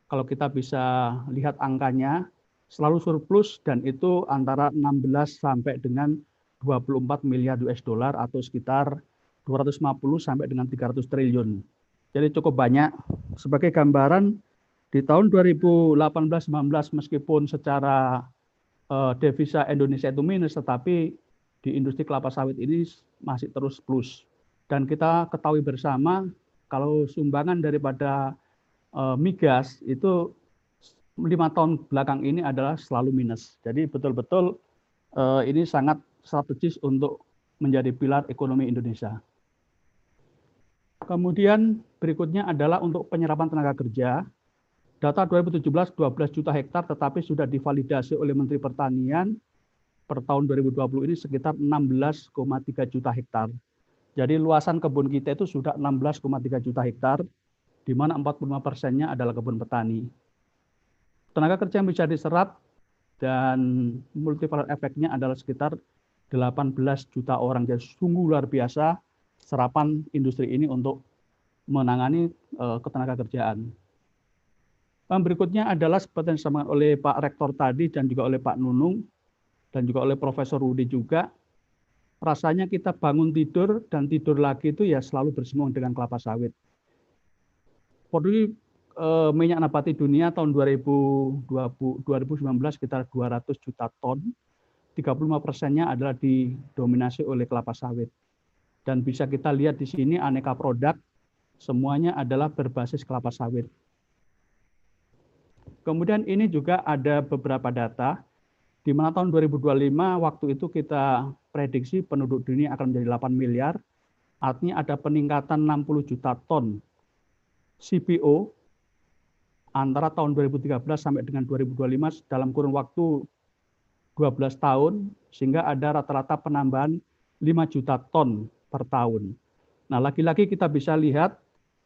kalau kita bisa lihat angkanya selalu surplus dan itu antara 16 sampai dengan 24 miliar US dollar atau sekitar 250 sampai dengan 300 triliun. Jadi cukup banyak. Sebagai gambaran di tahun 2018-19 meskipun secara devisa Indonesia itu minus, tetapi di industri kelapa sawit ini masih terus plus. Dan kita ketahui bersama kalau sumbangan daripada migas itu 5 tahun belakang ini adalah selalu minus. Jadi betul-betul ini sangat strategis untuk menjadi pilar ekonomi Indonesia. Kemudian berikutnya adalah untuk penyerapan tenaga kerja. Data 2017 12 juta hektar tetapi sudah divalidasi oleh Menteri Pertanian per tahun 2020 ini sekitar 16,3 juta hektar. Jadi luasan kebun kita itu sudah 16,3 juta hektar, di mana 45%-nya adalah kebun petani. Tenaga kerja yang bisa diserap dan multiplier efeknya adalah sekitar 18 juta orang. Jadi sungguh luar biasa serapan industri ini untuk menangani ketenaga kerjaan. Berikutnya adalah seperti yang disampaikan oleh Pak Rektor tadi dan juga oleh Pak Nunung dan juga oleh Profesor Rudi juga. Rasanya kita bangun tidur dan tidur lagi itu ya selalu bersinggungan dengan kelapa sawit. Produksi minyak nabati dunia tahun 2019 sekitar 200 juta ton, 35%-nya adalah didominasi oleh kelapa sawit. Dan bisa kita lihat di sini aneka produk, semuanya adalah berbasis kelapa sawit. Kemudian ini juga ada beberapa data, di mana tahun 2025 waktu itu kita prediksi penduduk dunia akan menjadi 8 miliar, artinya ada peningkatan 60 juta ton CPO antara tahun 2013 sampai dengan 2025 dalam kurun waktu 12 tahun, sehingga ada rata-rata penambahan 5 juta ton per tahun. Nah, lagi-lagi kita bisa lihat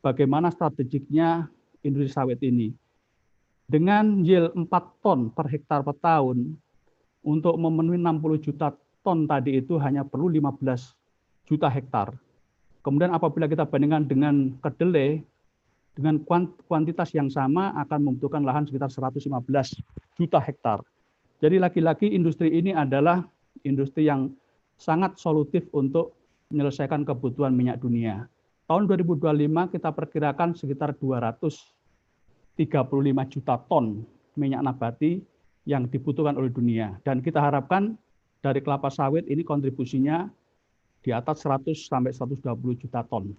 bagaimana strategiknya industri sawit ini. Dengan yield 4 ton per hektar per tahun, untuk memenuhi 60 juta ton tadi itu hanya perlu 15 juta hektar. Kemudian apabila kita bandingkan dengan kedelai, dengan kuantitas yang sama akan membutuhkan lahan sekitar 115 juta hektar. Jadi lagi-lagi industri ini adalah industri yang sangat solutif untuk menyelesaikan kebutuhan minyak dunia. Tahun 2025 kita perkirakan sekitar 235 juta ton minyak nabati yang dibutuhkan oleh dunia. Dan kita harapkan dari kelapa sawit ini kontribusinya di atas 100 sampai 120 juta ton.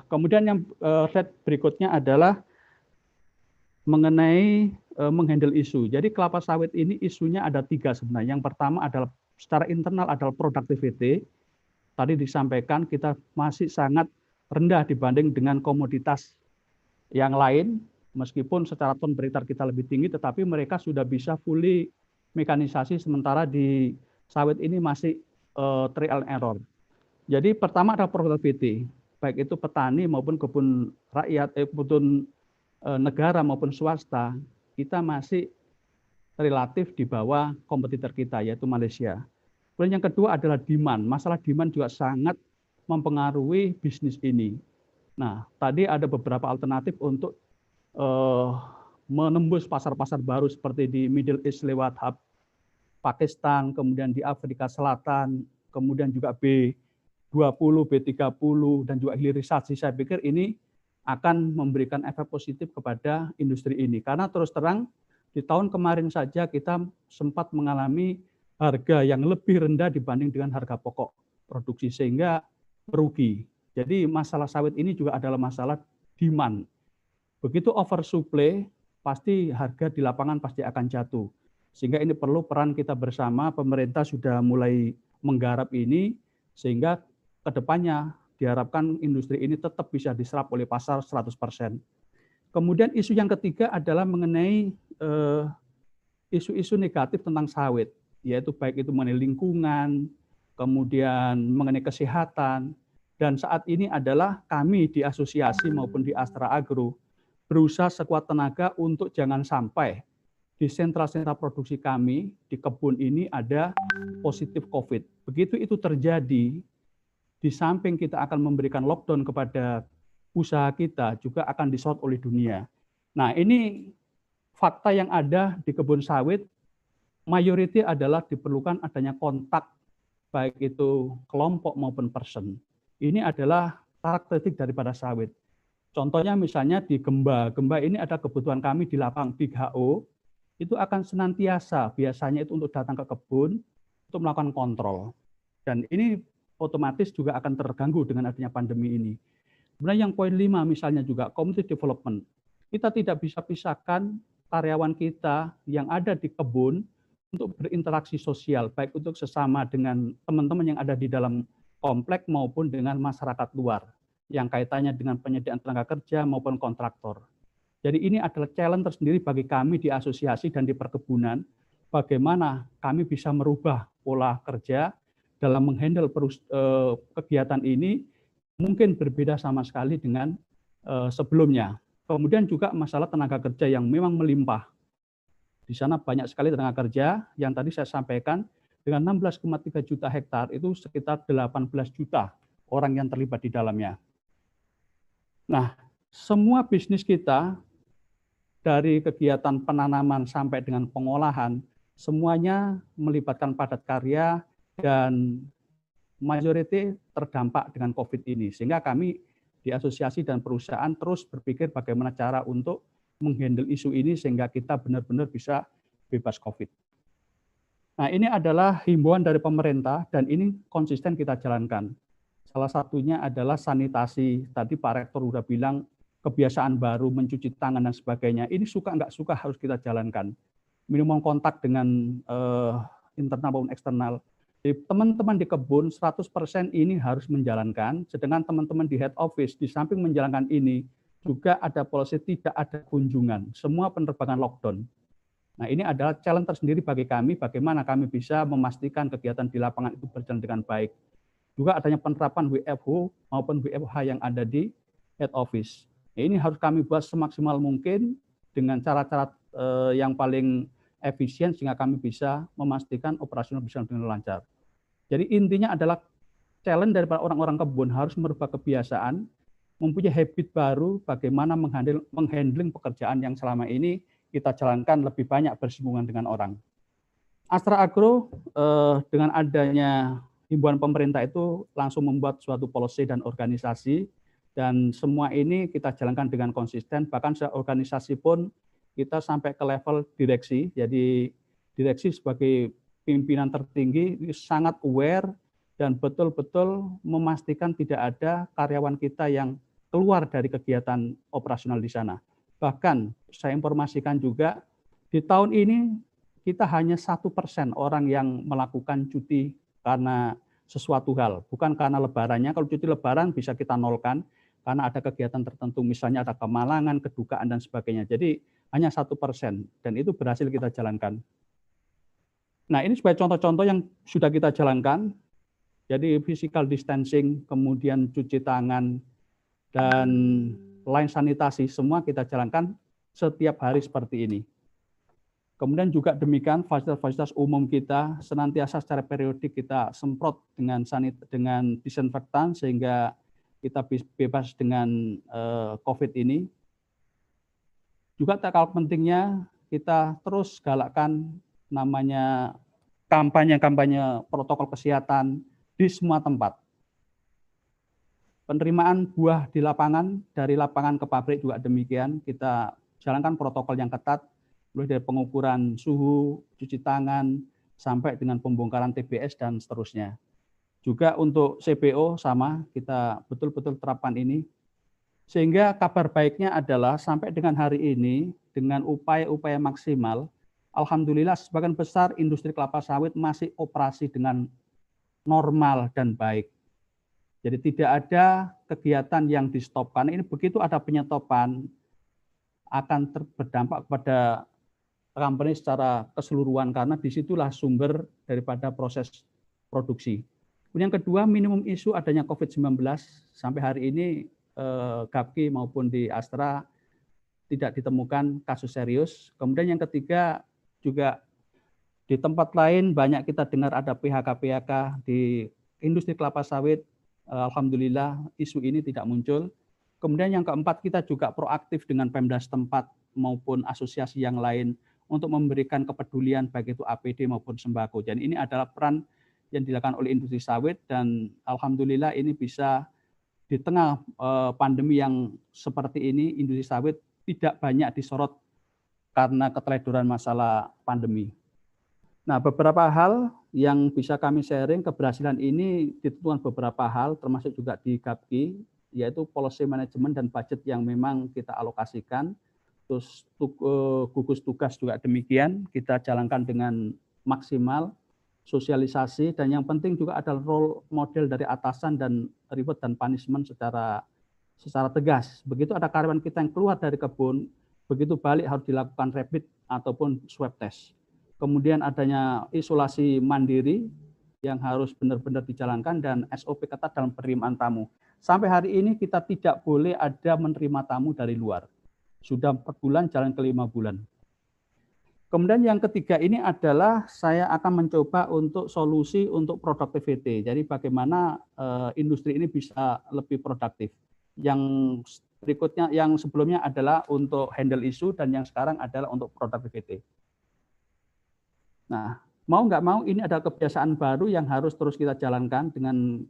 Kemudian yang slide berikutnya adalah mengenai menghandle isu. Jadi kelapa sawit ini isunya ada 3 sebenarnya. Yang pertama adalah secara internal adalah productivity. Tadi disampaikan kita masih sangat rendah dibanding dengan komoditas yang lain. Meskipun secara ton per hektar kita lebih tinggi, tetapi mereka sudah bisa fully mekanisasi, sementara di sawit ini masih trial and error. Jadi pertama adalah productivity, baik itu petani maupun kebun rakyat, kebun negara maupun swasta, kita masih relatif di bawah kompetitor kita, yaitu Malaysia. Kemudian yang kedua adalah demand. Masalah demand juga sangat mempengaruhi bisnis ini. Nah, tadi ada beberapa alternatif untuk menembus pasar-pasar baru seperti di Middle East lewat hub Pakistan, kemudian di Afrika Selatan, kemudian juga B20, B30, dan juga hilirisasi. Saya pikir ini akan memberikan efek positif kepada industri ini. Karena terus terang, di tahun kemarin saja kita sempat mengalami harga yang lebih rendah dibanding dengan harga pokok produksi, sehingga merugi. Jadi masalah sawit ini juga adalah masalah demand. Begitu oversupply, pasti harga di lapangan pasti akan jatuh. Sehingga ini perlu peran kita bersama, pemerintah sudah mulai menggarap ini, sehingga kedepannya diharapkan industri ini tetap bisa diserap oleh pasar 100%. Kemudian isu yang ketiga adalah mengenai isu-isu negatif tentang sawit, yaitu baik itu mengenai lingkungan, kemudian mengenai kesehatan, dan saat ini adalah kami di asosiasi maupun di Astra Agro berusaha sekuat tenaga untuk jangan sampai di sentra-sentra produksi kami di kebun ini ada positif COVID. Begitu itu terjadi, di samping kita akan memberikan lockdown kepada usaha kita, juga akan disorot oleh dunia. Nah, ini fakta yang ada di kebun sawit, mayoritas adalah diperlukan adanya kontak, baik itu kelompok maupun person. Ini adalah karakteristik daripada sawit. Contohnya misalnya di Gemba. Gemba ini ada kebutuhan kami di lapang di HO, itu akan senantiasa biasanya itu untuk datang ke kebun untuk melakukan kontrol. Dan ini otomatis juga akan terganggu dengan adanya pandemi ini. Kemudian yang poin 5 misalnya juga community development. Kita tidak bisa pisahkan karyawan kita yang ada di kebun untuk berinteraksi sosial, baik untuk sesama dengan teman-teman yang ada di dalam komplek maupun dengan masyarakat luar, yang kaitannya dengan penyediaan tenaga kerja maupun kontraktor. Jadi ini adalah challenge tersendiri bagi kami di asosiasi dan di perkebunan, bagaimana kami bisa merubah pola kerja dalam menghandle kegiatan ini mungkin berbeda sama sekali dengan sebelumnya. Kemudian juga masalah tenaga kerja yang memang melimpah. Di sana banyak sekali tenaga kerja yang tadi saya sampaikan, dengan 16,3 juta hektar itu sekitar 18 juta orang yang terlibat di dalamnya. Nah, semua bisnis kita dari kegiatan penanaman sampai dengan pengolahan, semuanya melibatkan padat karya dan majority terdampak dengan COVID ini. Sehingga kami di asosiasi dan perusahaan terus berpikir bagaimana cara untuk menghandle isu ini sehingga kita benar-benar bisa bebas COVID. Nah, ini adalah himbauan dari pemerintah dan ini konsisten kita jalankan. Salah satunya adalah sanitasi. Tadi Pak Rektor sudah bilang kebiasaan baru mencuci tangan dan sebagainya. Ini suka nggak suka harus kita jalankan. Minimum kontak dengan internal maupun eksternal. Jadi teman-teman di kebun 100% ini harus menjalankan, sedangkan teman-teman di head office di samping menjalankan ini juga ada polisi tidak ada kunjungan. Semua penerbangan lockdown. Nah, ini adalah challenge tersendiri bagi kami, bagaimana kami bisa memastikan kegiatan di lapangan itu berjalan dengan baik. Juga adanya penerapan WFH maupun WFH yang ada di head office. Nah, ini harus kami buat semaksimal mungkin dengan cara-cara yang paling efisien sehingga kami bisa memastikan operasional bisa dengan lancar. Jadi intinya adalah challenge daripada orang-orang kebun harus merubah kebiasaan, mempunyai habit baru bagaimana menghandling pekerjaan yang selama ini kita jalankan lebih banyak bersinggungan dengan orang. Astra Agro dengan adanya himbauan pemerintah itu langsung membuat suatu policy dan organisasi, dan semua ini kita jalankan dengan konsisten, bahkan organisasi pun kita sampai ke level direksi, jadi direksi sebagai pimpinan tertinggi sangat aware dan betul-betul memastikan tidak ada karyawan kita yang keluar dari kegiatan operasional di sana. Bahkan saya informasikan juga di tahun ini kita hanya 1% orang yang melakukan cuti karena sesuatu hal, bukan karena lebarannya. Kalau cuti lebaran bisa kita nolkan karena ada kegiatan tertentu, misalnya ada kemalangan, kedukaan dan sebagainya. Jadi hanya 1% dan itu berhasil kita jalankan. Nah, ini sebagai contoh-contoh yang sudah kita jalankan. Jadi physical distancing, kemudian cuci tangan dan line sanitasi semua kita jalankan setiap hari seperti ini. Kemudian juga demikian fasilitas-fasilitas umum kita senantiasa secara periodik kita semprot dengan disinfektan sehingga kita bebas dengan COVID ini. Juga tak kalah pentingnya kita terus galakkan namanya kampanye-kampanye protokol kesehatan di semua tempat. Penerimaan buah di lapangan, dari lapangan ke pabrik juga demikian, kita jalankan protokol yang ketat, mulai dari pengukuran suhu, cuci tangan, sampai dengan pembongkaran TBS dan seterusnya. Juga untuk CPO sama, kita betul-betul terapkan ini. Sehingga kabar baiknya adalah sampai dengan hari ini, dengan upaya-upaya maksimal, alhamdulillah sebagian besar industri kelapa sawit masih operasi dengan normal dan baik. Jadi tidak ada kegiatan yang di-stopkan. Ini begitu ada penyetopan, akan berdampak kepada company secara keseluruhan, karena disitulah sumber daripada proses produksi. Kemudian yang kedua, minimum isu adanya COVID-19. Sampai hari ini GAPKI maupun di Astra tidak ditemukan kasus serius. Kemudian yang ketiga, juga di tempat lain banyak kita dengar ada PHK-PHK di industri kelapa sawit. Alhamdulillah isu ini tidak muncul. Kemudian yang keempat, kita juga proaktif dengan Pemda setempat maupun asosiasi yang lain untuk memberikan kepedulian baik itu APD maupun sembako. Dan ini adalah peran yang dilakukan oleh industri sawit, dan alhamdulillah ini bisa di tengah pandemi yang seperti ini, industri sawit tidak banyak disorot karena keteledoran masalah pandemi. Nah, beberapa hal yang bisa kami sharing, keberhasilan ini ditentukan beberapa hal, termasuk juga di GAPKI, yaitu policy management dan budget yang memang kita alokasikan. Terus gugus tugas juga demikian, kita jalankan dengan maksimal, sosialisasi, dan yang penting juga adalah role model dari atasan dan reward dan punishment secara tegas. Begitu ada karyawan kita yang keluar dari kebun, begitu balik harus dilakukan rapid ataupun swab test. Kemudian adanya isolasi mandiri yang harus benar-benar dijalankan dan SOP ketat dalam penerimaan tamu. Sampai hari ini kita tidak boleh ada menerima tamu dari luar. Sudah 4 bulan, jalan ke 5 bulan. Kemudian yang ketiga ini adalah saya akan mencoba untuk solusi untuk productivity. Jadi bagaimana industri ini bisa lebih produktif. Yang berikutnya, yang sebelumnya adalah untuk handle isu, dan yang sekarang adalah untuk productivity. Nah, mau nggak mau ini adalah kebiasaan baru yang harus terus kita jalankan dengan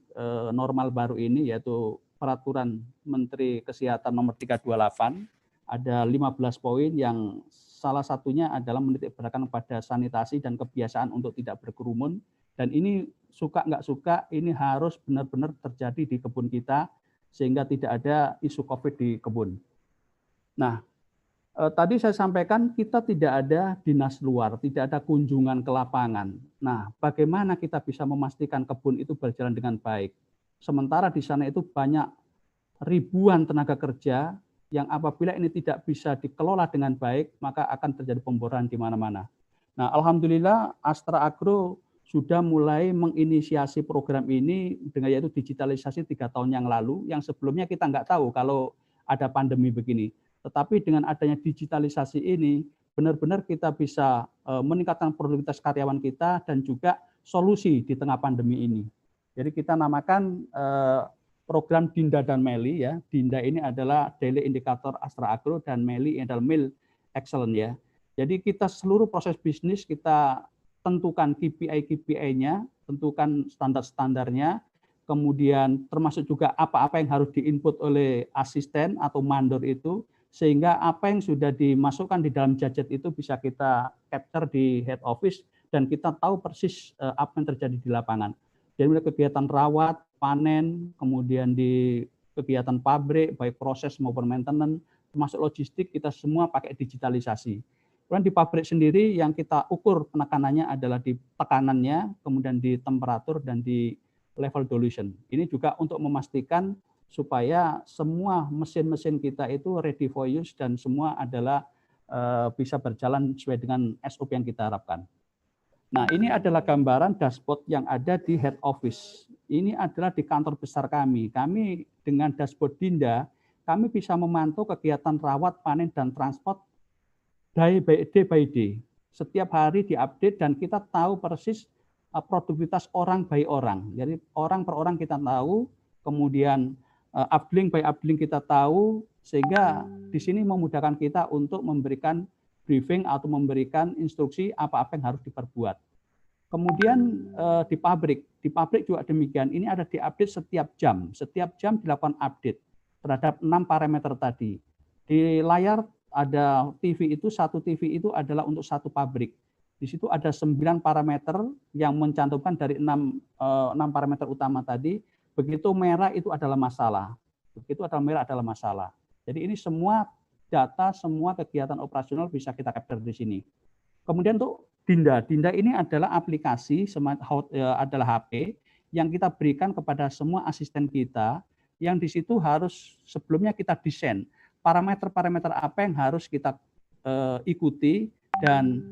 normal baru ini, yaitu Peraturan Menteri Kesehatan Nomor 328. Ada 15 poin yang salah satunya adalah menitik beratkan pada sanitasi dan kebiasaan untuk tidak berkerumun. Dan ini suka nggak suka, ini harus benar-benar terjadi di kebun kita, sehingga tidak ada isu COVID di kebun. Nah, tadi saya sampaikan kita tidak ada dinas luar, tidak ada kunjungan ke lapangan. Nah, bagaimana kita bisa memastikan kebun itu berjalan dengan baik? Sementara di sana itu banyak ribuan tenaga kerja yang apabila ini tidak bisa dikelola dengan baik, maka akan terjadi pemboran di mana-mana. Nah, alhamdulillah Astra Agro sudah mulai menginisiasi program ini dengan yaitu digitalisasi 3 tahun yang lalu, yang sebelumnya kita nggak tahu kalau ada pandemi begini. Tetapi dengan adanya digitalisasi ini, benar-benar kita bisa meningkatkan produktivitas karyawan kita dan juga solusi di tengah pandemi ini. Jadi kita namakan program Dinda dan Meli ya. Dinda ini adalah Daily Indicator Astra Agro dan Meli adalah Meal Excellent ya. Jadi kita seluruh proses bisnis kita tentukan KPI-nya, tentukan standar-standarnya, kemudian termasuk juga apa-apa yang harus diinput oleh asisten atau mandor itu, sehingga apa yang sudah dimasukkan di dalam gadget itu bisa kita capture di head office dan kita tahu persis apa yang terjadi di lapangan. Jadi mulai kegiatan rawat, panen, kemudian di kegiatan pabrik, baik proses maupun maintenance, termasuk logistik, kita semua pakai digitalisasi. Kemudian di pabrik sendiri yang kita ukur penekanannya adalah di tekanannya, kemudian di temperatur dan di level dilution. Ini juga untuk memastikan supaya semua mesin-mesin kita itu ready for use dan semua adalah bisa berjalan sesuai dengan SOP yang kita harapkan. Nah, ini adalah gambaran dashboard yang ada di head office. Ini adalah di kantor besar kami. Kami dengan dashboard Dinda, kami bisa memantau kegiatan rawat, panen, dan transport day by day. Setiap hari diupdate dan kita tahu persis produktivitas orang by orang. Jadi orang per orang kita tahu, kemudian upling by upling kita tahu, sehingga di sini memudahkan kita untuk memberikan briefing atau memberikan instruksi apa-apa yang harus diperbuat. Kemudian di pabrik juga demikian. Ini ada diupdate setiap jam dilakukan update terhadap 6 parameter tadi. Di layar ada TV itu, satu TV itu adalah untuk satu pabrik. Di situ ada 9 parameter yang mencantumkan dari 6 parameter utama tadi. Begitu merah itu adalah masalah. Begitu ada merah adalah masalah. Jadi ini semua data, semua kegiatan operasional bisa kita capture di sini. Kemudian untuk Dinda ini adalah aplikasi, adalah HP yang kita berikan kepada semua asisten kita, yang di situ harus sebelumnya kita desain parameter-parameter apa yang harus kita ikuti, dan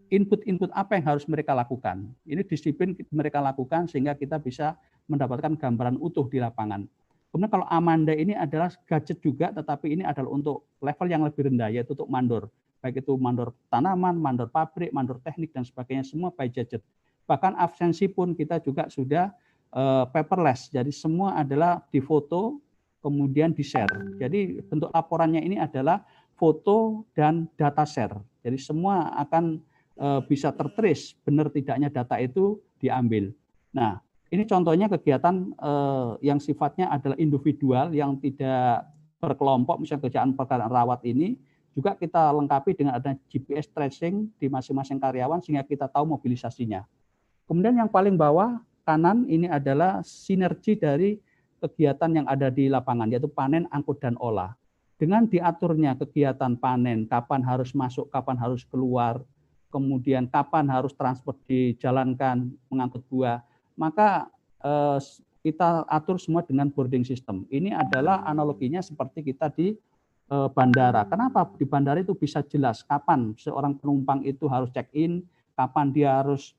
input-input apa yang harus mereka lakukan. Ini disiplin mereka lakukan sehingga kita bisa mendapatkan gambaran utuh di lapangan. Kemudian kalau Amanda ini adalah gadget juga, tetapi ini adalah untuk level yang lebih rendah, yaitu untuk mandor. Baik itu mandor tanaman, mandor pabrik, mandor teknik, dan sebagainya, semua by gadget. Bahkan absensi pun kita juga sudah paperless, jadi semua adalah difoto, kemudian di-share. Jadi bentuk laporannya ini adalah foto dan data share. Jadi semua akan bisa tertrace benar tidaknya data itu diambil. Nah, ini contohnya kegiatan yang sifatnya adalah individual, yang tidak berkelompok, misalnya kerjaan pekerjaan rawat ini, juga kita lengkapi dengan adanya GPS tracing di masing-masing karyawan sehingga kita tahu mobilisasinya. Kemudian yang paling bawah kanan ini adalah sinergi dari kegiatan yang ada di lapangan, yaitu panen, angkut, dan olah. Dengan diaturnya kegiatan panen, kapan harus masuk, kapan harus keluar, kemudian kapan harus transport dijalankan, mengangkut buah, maka kita atur semua dengan boarding system. Ini adalah analoginya seperti kita di bandara. Kenapa di bandara itu bisa jelas kapan seorang penumpang itu harus check-in, kapan dia harus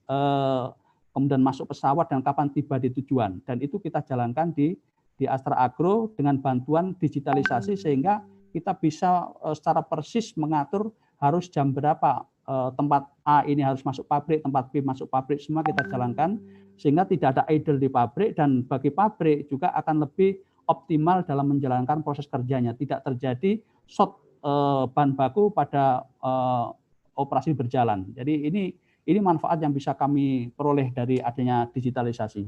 kemudian masuk pesawat, dan kapan tiba di tujuan. Dan itu kita jalankan di Astra Agro dengan bantuan digitalisasi sehingga kita bisa secara persis mengatur harus jam berapa tempat A ini harus masuk pabrik, tempat B masuk pabrik, semua kita jalankan sehingga tidak ada idle di pabrik, dan bagi pabrik juga akan lebih optimal dalam menjalankan proses kerjanya, tidak terjadi short bahan baku pada operasi berjalan. Jadi ini manfaat yang bisa kami peroleh dari adanya digitalisasi.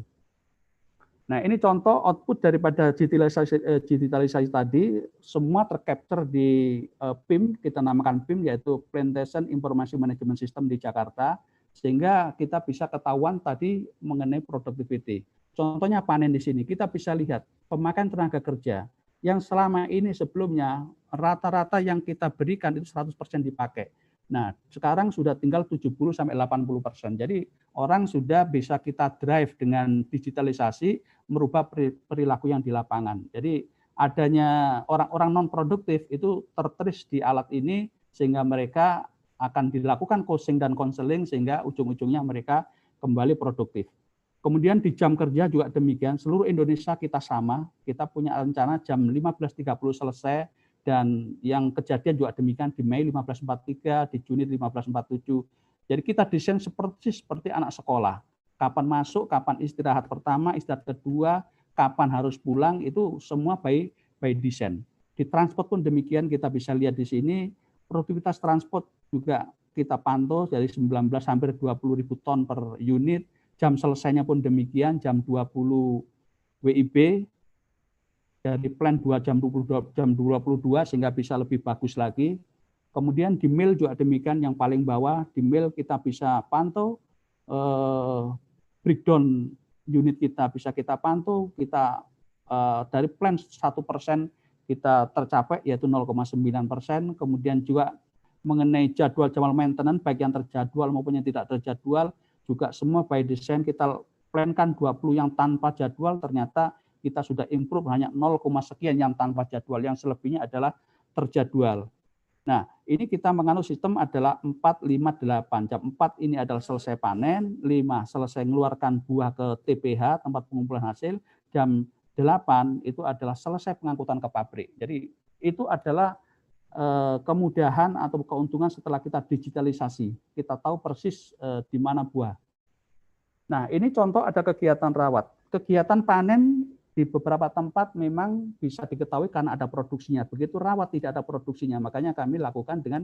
Nah, ini contoh output daripada digitalisasi tadi, semua tercapture di PIM, kita namakan PIM, yaitu Plantation Information Management System di Jakarta, sehingga kita bisa ketahuan tadi mengenai productivity. Contohnya panen di sini, kita bisa lihat pemakaian tenaga kerja yang selama ini sebelumnya rata-rata yang kita berikan itu 100% dipakai. Nah, sekarang sudah tinggal 70-80%. Jadi orang sudah bisa kita drive dengan digitalisasi, merubah perilaku yang di lapangan. Jadi adanya orang-orang non-produktif itu tertrace di alat ini, sehingga mereka akan dilakukan coaching dan konseling, sehingga ujung-ujungnya mereka kembali produktif. Kemudian di jam kerja juga demikian, seluruh Indonesia kita sama, kita punya rencana jam 15.30 selesai, dan yang kejadian juga demikian di Mei 1543, di Juni 1547. Jadi kita desain seperti anak sekolah. Kapan masuk, kapan istirahat pertama, istirahat kedua, kapan harus pulang, itu semua by design. Di transport pun demikian, kita bisa lihat di sini, produktivitas transport juga kita pantau dari 19 hampir 20.000 ton per unit, jam selesainya pun demikian, jam 20 WIB, dari plan 2 jam 22 sehingga bisa lebih bagus lagi. Kemudian di mil juga demikian, yang paling bawah di mil kita bisa pantau breakdown unit kita bisa kita pantau, kita dari plan 1% kita tercapai yaitu 0,9%. Kemudian juga mengenai jadwal maintenance baik yang terjadwal maupun yang tidak terjadwal juga semua by design kita plankan 20 yang tanpa jadwal, ternyata kita sudah improve hanya 0, sekian yang tanpa jadwal, yang selebihnya adalah terjadwal. Nah, ini kita menganut sistem adalah 4, 5, 8. Jam 4 ini adalah selesai panen, 5 selesai mengeluarkan buah ke TPH, tempat pengumpulan hasil, jam 8 itu adalah selesai pengangkutan ke pabrik. Jadi itu adalah kemudahan atau keuntungan setelah kita digitalisasi. Kita tahu persis di mana buah. Nah, ini contoh ada kegiatan rawat. Kegiatan panen di beberapa tempat memang bisa diketahui karena ada produksinya. Begitu rawat tidak ada produksinya, makanya kami lakukan dengan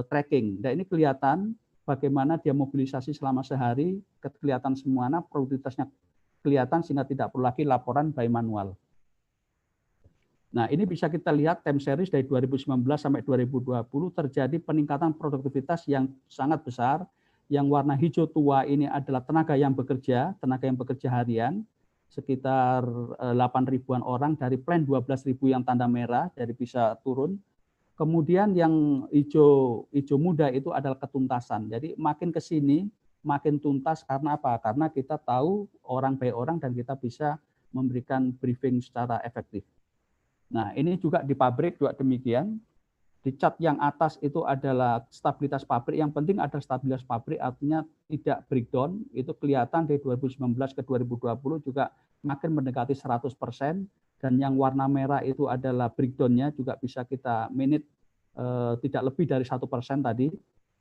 tracking. Dan ini kelihatan bagaimana dia mobilisasi selama sehari, kelihatan semuanya, produktivitasnya kelihatan sehingga tidak perlu lagi laporan by manual. Nah, ini bisa kita lihat time series dari 2019 sampai 2020 terjadi peningkatan produktivitas yang sangat besar. Yang warna hijau tua ini adalah tenaga yang bekerja harian, sekitar 8.000-an orang dari plan 12.000 yang tanda merah, jadi bisa turun. Kemudian yang hijau muda itu adalah ketuntasan. Jadi makin ke sini makin tuntas karena apa? Karena kita tahu orang by orang dan kita bisa memberikan briefing secara efektif. Nah, ini juga di pabrik juga demikian. Di chart yang atas itu adalah stabilitas pabrik. Yang penting ada stabilitas pabrik, artinya tidak breakdown. Itu kelihatan dari 2019 ke 2020 juga makin mendekati 100%. Dan yang warna merah itu adalah breakdown-nya, juga bisa kita manage tidak lebih dari 1% tadi.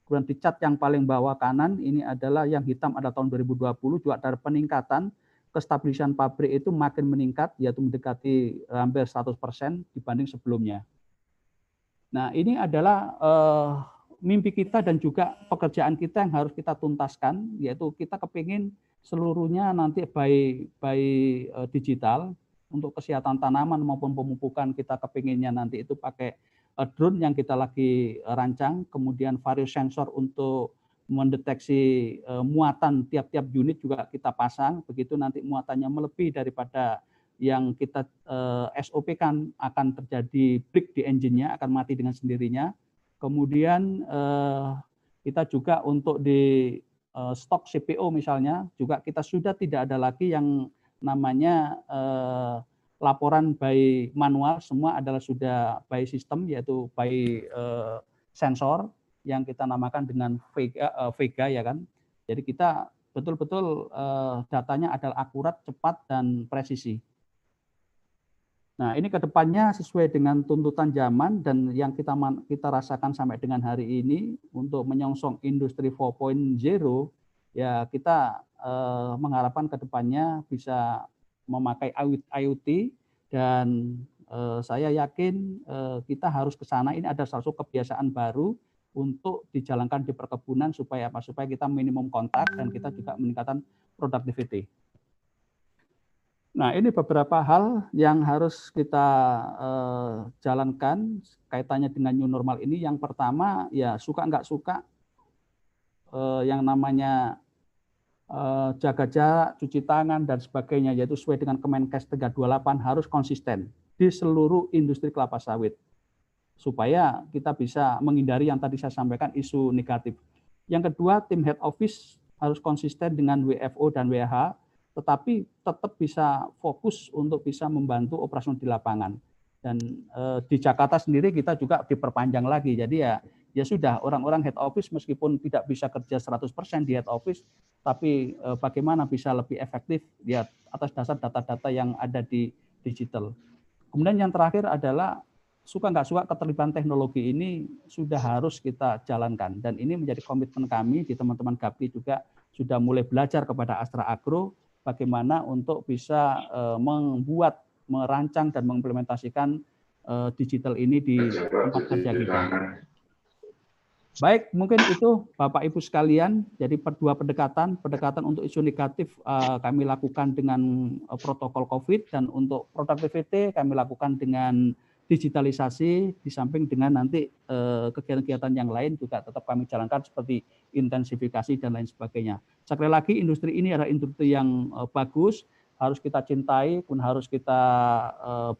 Kemudian di chart yang paling bawah kanan, ini adalah yang hitam ada tahun 2020, juga ada peningkatan. Kestabilisan pabrik itu makin meningkat, yaitu mendekati hampir 100% dibanding sebelumnya. Nah, ini adalah mimpi kita dan juga pekerjaan kita yang harus kita tuntaskan, yaitu kita kepingin seluruhnya nanti by digital, untuk kesehatan tanaman maupun pemupukan kita kepinginnya nanti itu pakai drone yang kita lagi rancang, kemudian various sensor untuk mendeteksi muatan tiap-tiap unit juga kita pasang, begitu nanti muatannya melebihi daripada yang kita SOP kan akan terjadi break di engine-nya, akan mati dengan sendirinya. Kemudian kita juga untuk di stok CPO misalnya, juga kita sudah tidak ada lagi yang namanya laporan by manual, semua adalah sudah by system, yaitu by sensor yang kita namakan dengan Vega ya kan. Jadi kita betul-betul datanya adalah akurat, cepat, dan presisi. Nah, ini ke depannya sesuai dengan tuntutan zaman dan yang kita rasakan sampai dengan hari ini untuk menyongsong industri 4.0, ya kita mengharapkan ke depannya bisa memakai IoT dan saya yakin kita harus ke sana. Ini ada satu kebiasaan baru untuk dijalankan di perkebunan supaya apa? Supaya kita minimum kontak dan kita juga meningkatkan productivity. Nah, ini beberapa hal yang harus kita jalankan kaitannya dengan new normal ini. Yang pertama, ya suka nggak suka, yang namanya jaga jarak, cuci tangan, dan sebagainya, yaitu sesuai dengan Kemenkes 328 harus konsisten di seluruh industri kelapa sawit, supaya kita bisa menghindari yang tadi saya sampaikan isu negatif. Yang kedua, tim head office harus konsisten dengan WFO dan WH, tetapi tetap bisa fokus untuk bisa membantu operasional di lapangan. Dan di Jakarta sendiri kita juga diperpanjang lagi. Jadi ya sudah, orang-orang head office meskipun tidak bisa kerja 100% di head office, tapi bagaimana bisa lebih efektif ya atas dasar data-data yang ada di digital. Kemudian yang terakhir adalah suka nggak suka keterlibatan teknologi ini sudah harus kita jalankan. Dan ini menjadi komitmen kami di teman-teman GAPI juga sudah mulai belajar kepada Astra Agro bagaimana untuk bisa membuat, merancang, dan mengimplementasikan digital ini di tempat kerja kita. Baik, mungkin itu Bapak Ibu sekalian. Jadi dua pendekatan untuk isu negatif kami lakukan dengan protokol COVID, dan untuk productivity kami lakukan dengan digitalisasi, di samping dengan nanti kegiatan-kegiatan yang lain juga tetap kami jalankan seperti intensifikasi dan lain sebagainya. Sekali lagi, industri ini adalah industri yang bagus, harus kita cintai, pun harus kita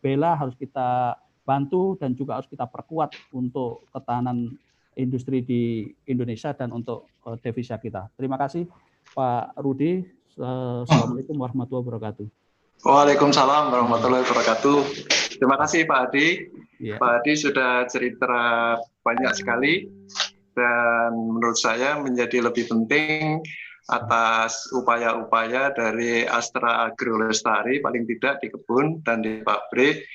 bela, harus kita bantu, dan juga harus kita perkuat untuk ketahanan industri di Indonesia dan untuk devisa kita. Terima kasih Pak Rudi. Assalamualaikum warahmatullahi wabarakatuh. Waalaikumsalam warahmatullahi wabarakatuh. Terima kasih Pak Adi. Ya. Pak Adi sudah cerita banyak sekali dan menurut saya menjadi lebih penting atas upaya-upaya dari Astra Agro Lestari, paling tidak di kebun dan di pabrik,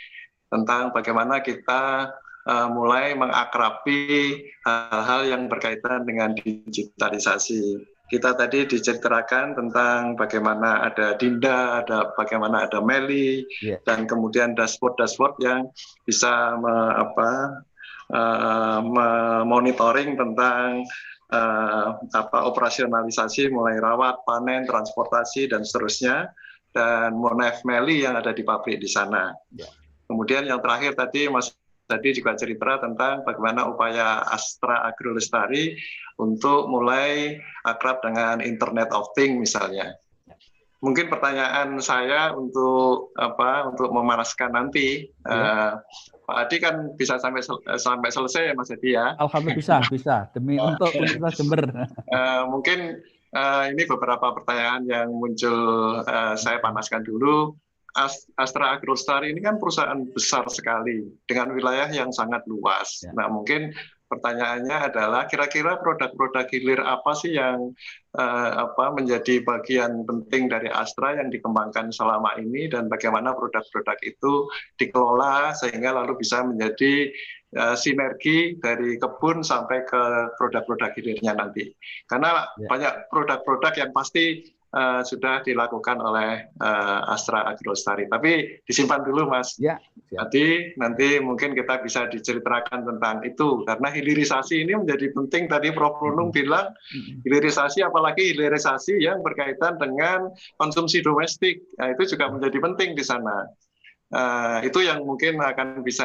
tentang bagaimana kita mulai mengakrabi hal-hal yang berkaitan dengan digitalisasi. Kita tadi diceritakan tentang bagaimana ada Dinda, bagaimana ada Meli, dan kemudian dashboard yang bisa monitoring tentang operasionalisasi mulai rawat, panen, transportasi, dan seterusnya, dan Monef Meli yang ada di pabrik di sana. Kemudian yang terakhir tadi Mas tadi juga cerita tentang bagaimana upaya Astra Agro Lestari untuk mulai akrab dengan Internet of Things misalnya. Mungkin pertanyaan saya untuk memanaskan nanti, Pak Adi kan bisa sampai selesai ya Mas Adi ya? Alhamdulillah bisa demi untuk Universitas Jember. Mungkin ini beberapa pertanyaan yang muncul, saya panaskan dulu. Astra Agrostari ini kan perusahaan besar sekali dengan wilayah yang sangat luas. Nah, mungkin pertanyaannya adalah kira-kira produk-produk hilir apa sih yang menjadi bagian penting dari Astra yang dikembangkan selama ini, dan bagaimana produk-produk itu dikelola sehingga lalu bisa menjadi sinergi dari kebun sampai ke produk-produk hilirnya nanti. Karena banyak produk-produk yang pasti sudah dilakukan oleh Astra Agrostari. Tapi disimpan dulu, Mas. Nanti mungkin kita bisa diceritakan tentang itu. Karena hilirisasi ini menjadi penting. Tadi Prof. Nunung bilang, hilirisasi, apalagi hilirisasi yang berkaitan dengan konsumsi domestik. Nah, itu juga menjadi penting di sana. Itu yang mungkin akan bisa